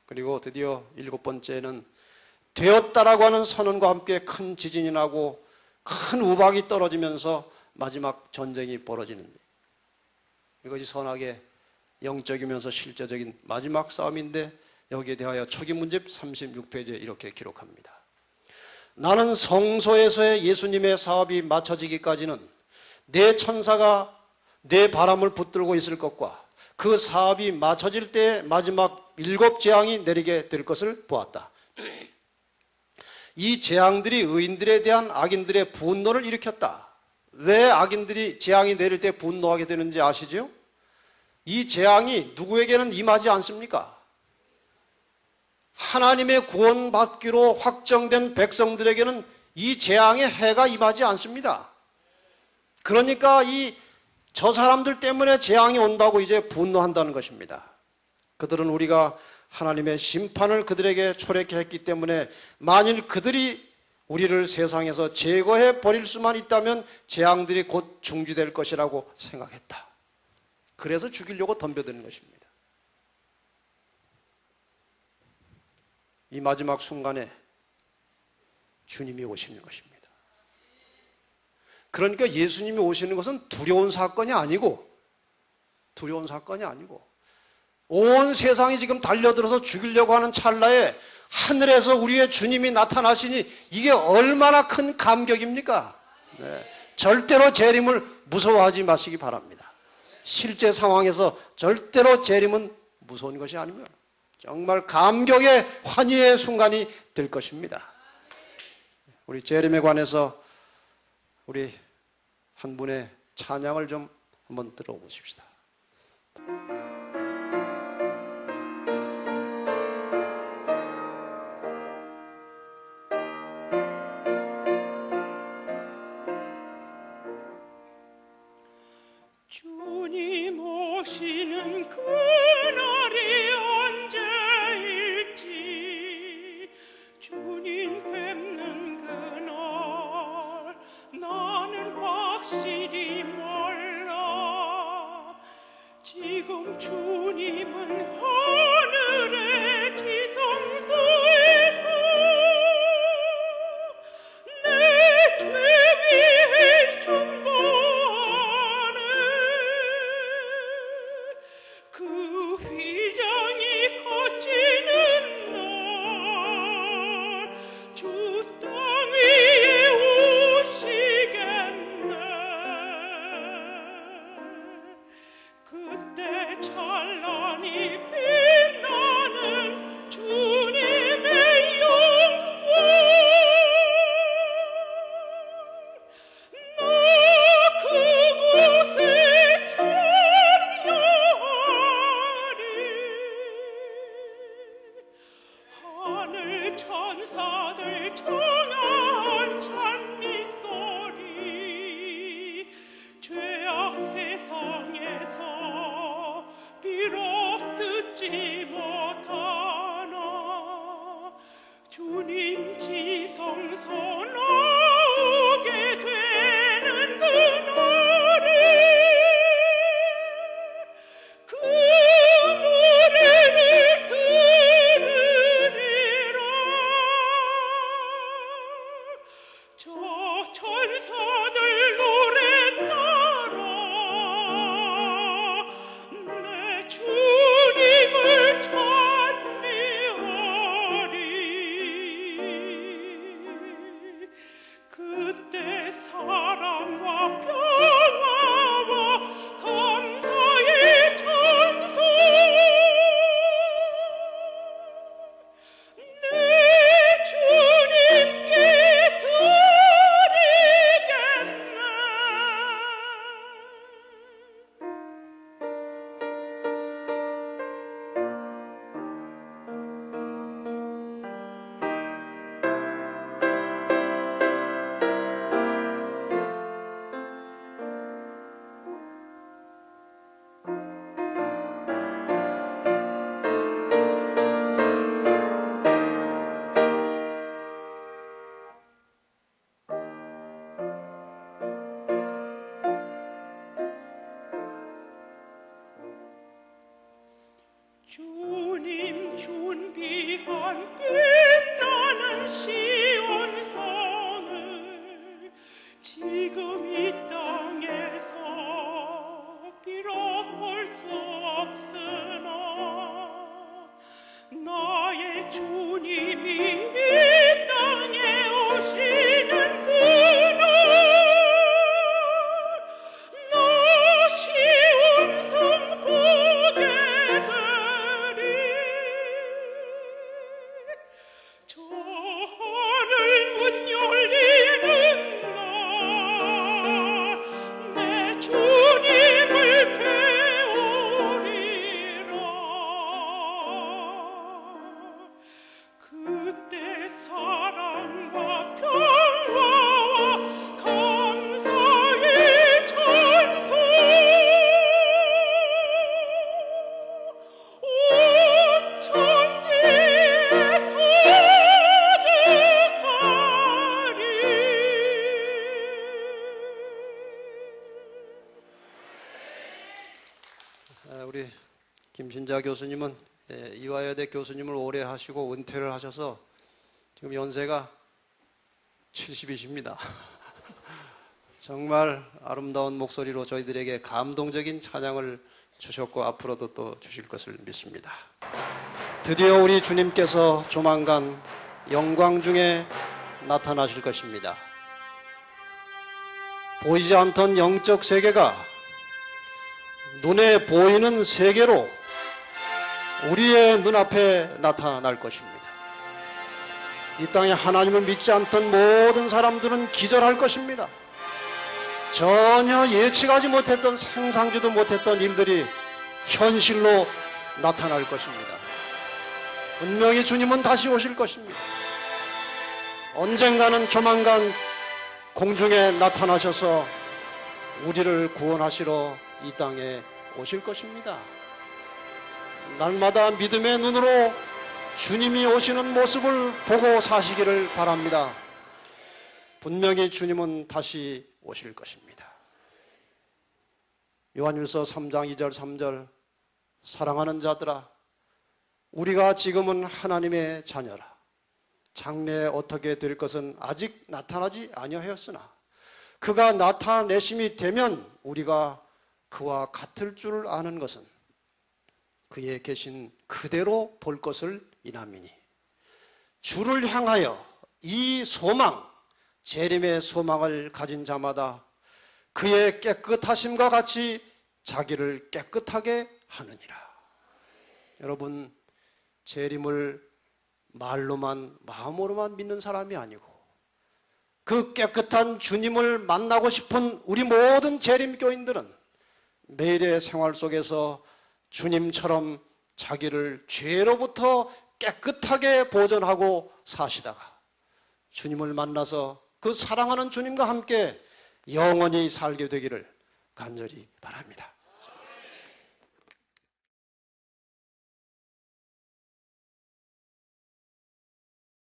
Speaker 1: 그리고 드디어 7번째는 되었다라고 하는 선언과 함께 큰 지진이 나고 큰 우박이 떨어지면서 마지막 전쟁이 벌어지는 이것이 선하게 영적이면서 실제적인 마지막 싸움인데 여기에 대하여 초기문집 36페이지에 이렇게 기록합니다. 나는 성소에서의 예수님의 사업이 마쳐지기까지는 내 천사가 내 바람을 붙들고 있을 것과 그 사업이 마쳐질 때 마지막 7 재앙이 내리게 될 것을 보았다. 이 재앙들이 의인들에 대한 악인들의 분노를 일으켰다. 왜 악인들이 재앙이 내릴 때 분노하게 되는지 아시죠? 이 재앙이 누구에게는 임하지 않습니까? 하나님의 구원받기로 확정된 백성들에게는 이 재앙의 해가 임하지 않습니다. 그러니까 저 사람들 때문에 재앙이 온다고 이제 분노한다는 것입니다. 그들은 우리가 하나님의 심판을 그들에게 초래케 했기 때문에 만일 그들이 우리를 세상에서 제거해 버릴 수만 있다면 재앙들이 곧 중지될 것이라고 생각했다. 그래서 죽이려고 덤벼드는 것입니다. 이 마지막 순간에 주님이 오시는 것입니다. 그러니까 예수님이 오시는 것은 두려운 사건이 아니고 온 세상이 지금 달려들어서 죽이려고 하는 찰나에 하늘에서 우리의 주님이 나타나시니 이게 얼마나 큰 감격입니까? 네. 절대로 재림을 무서워하지 마시기 바랍니다. 실제 상황에서 절대로 재림은 무서운 것이 아닙니다. 정말 감격의 환희의 순간이 될 것입니다. 우리 재림에 관해서 우리 한 분의 찬양을 좀 한번 들어보십시다.
Speaker 2: 주님 오시는 그날이 언제 주님은 하늘의 지성소에서 내 죄 위에 중보하네. 그 휘장이 거치는 날 주 땅 위에 오시겠네. 그때 찬란히 빛나는 주님의 영광, 나 그곳에 참여하리. 하늘 천사들 청한 찬미 소리, 죄악 세상에서 비록 듣지 못하나 주님 지성소 나오게 되는 그날에 그 노래를 들으리라. 저 천사들 노래 따라 내 주님을 찬미하리. 그때 사랑과 평화와 감사의 찬송 내 주님께 드리겠네. 주님 준비한 빛나는 시온성을 지금 이 땅에서 비록 볼 수 없으나 나의 주님이 이 땅에 오시는 그날 나 시온성 보게 되리. 저 하늘 문 열리는 날 내 주님을 배우리라. 그때 사랑과 평화와 감사의 찬송 온 천지에 가득하리.
Speaker 1: 우리 김신자 교수님은 이화여대 교수님을 오래 하시고 은퇴를 하셔서 지금 연세가 70이십니다. 정말 아름다운 목소리로 저희들에게 감동적인 찬양을 주셨고 앞으로도 또 주실 것을 믿습니다. 드디어 우리 주님께서 조만간 영광 중에 나타나실 것입니다. 보이지 않던 영적 세계가 눈에 보이는 세계로 우리의 눈앞에 나타날 것입니다. 이 땅에 하나님을 믿지 않던 모든 사람들은 기절할 것입니다. 전혀 예측하지 못했던, 상상지도 못했던 일들이 현실로 나타날 것입니다. 분명히 주님은 다시 오실 것입니다. 언젠가는 조만간 공중에 나타나셔서 우리를 구원하시러 이 땅에 오실 것입니다. 날마다 믿음의 눈으로 주님이 오시는 모습을 보고 사시기를 바랍니다. 분명히 주님은 다시 오실 것입니다. 요한일서 3장 2절 3절 사랑하는 자들아, 우리가 지금은 하나님의 자녀라. 장래에 어떻게 될 것은 아직 나타나지 아니하였으나 그가 나타내심이 되면 우리가 그와 같을 줄 아는 것은 그의 계신 그대로 볼 것을 인함이니 주를 향하여 이 소망, 재림의 소망을 가진 자마다 그의 깨끗하심과 같이 자기를 깨끗하게 하느니라. 여러분, 재림을 말로만, 마음으로만 믿는 사람이 아니고 그 깨끗한 주님을 만나고 싶은 우리 모든 재림교인들은 매일의 생활 속에서 주님처럼 자기를 죄로부터 깨끗하게 보존하고 사시다가 주님을 만나서 그 사랑하는 주님과 함께 영원히 살게 되기를 간절히 바랍니다.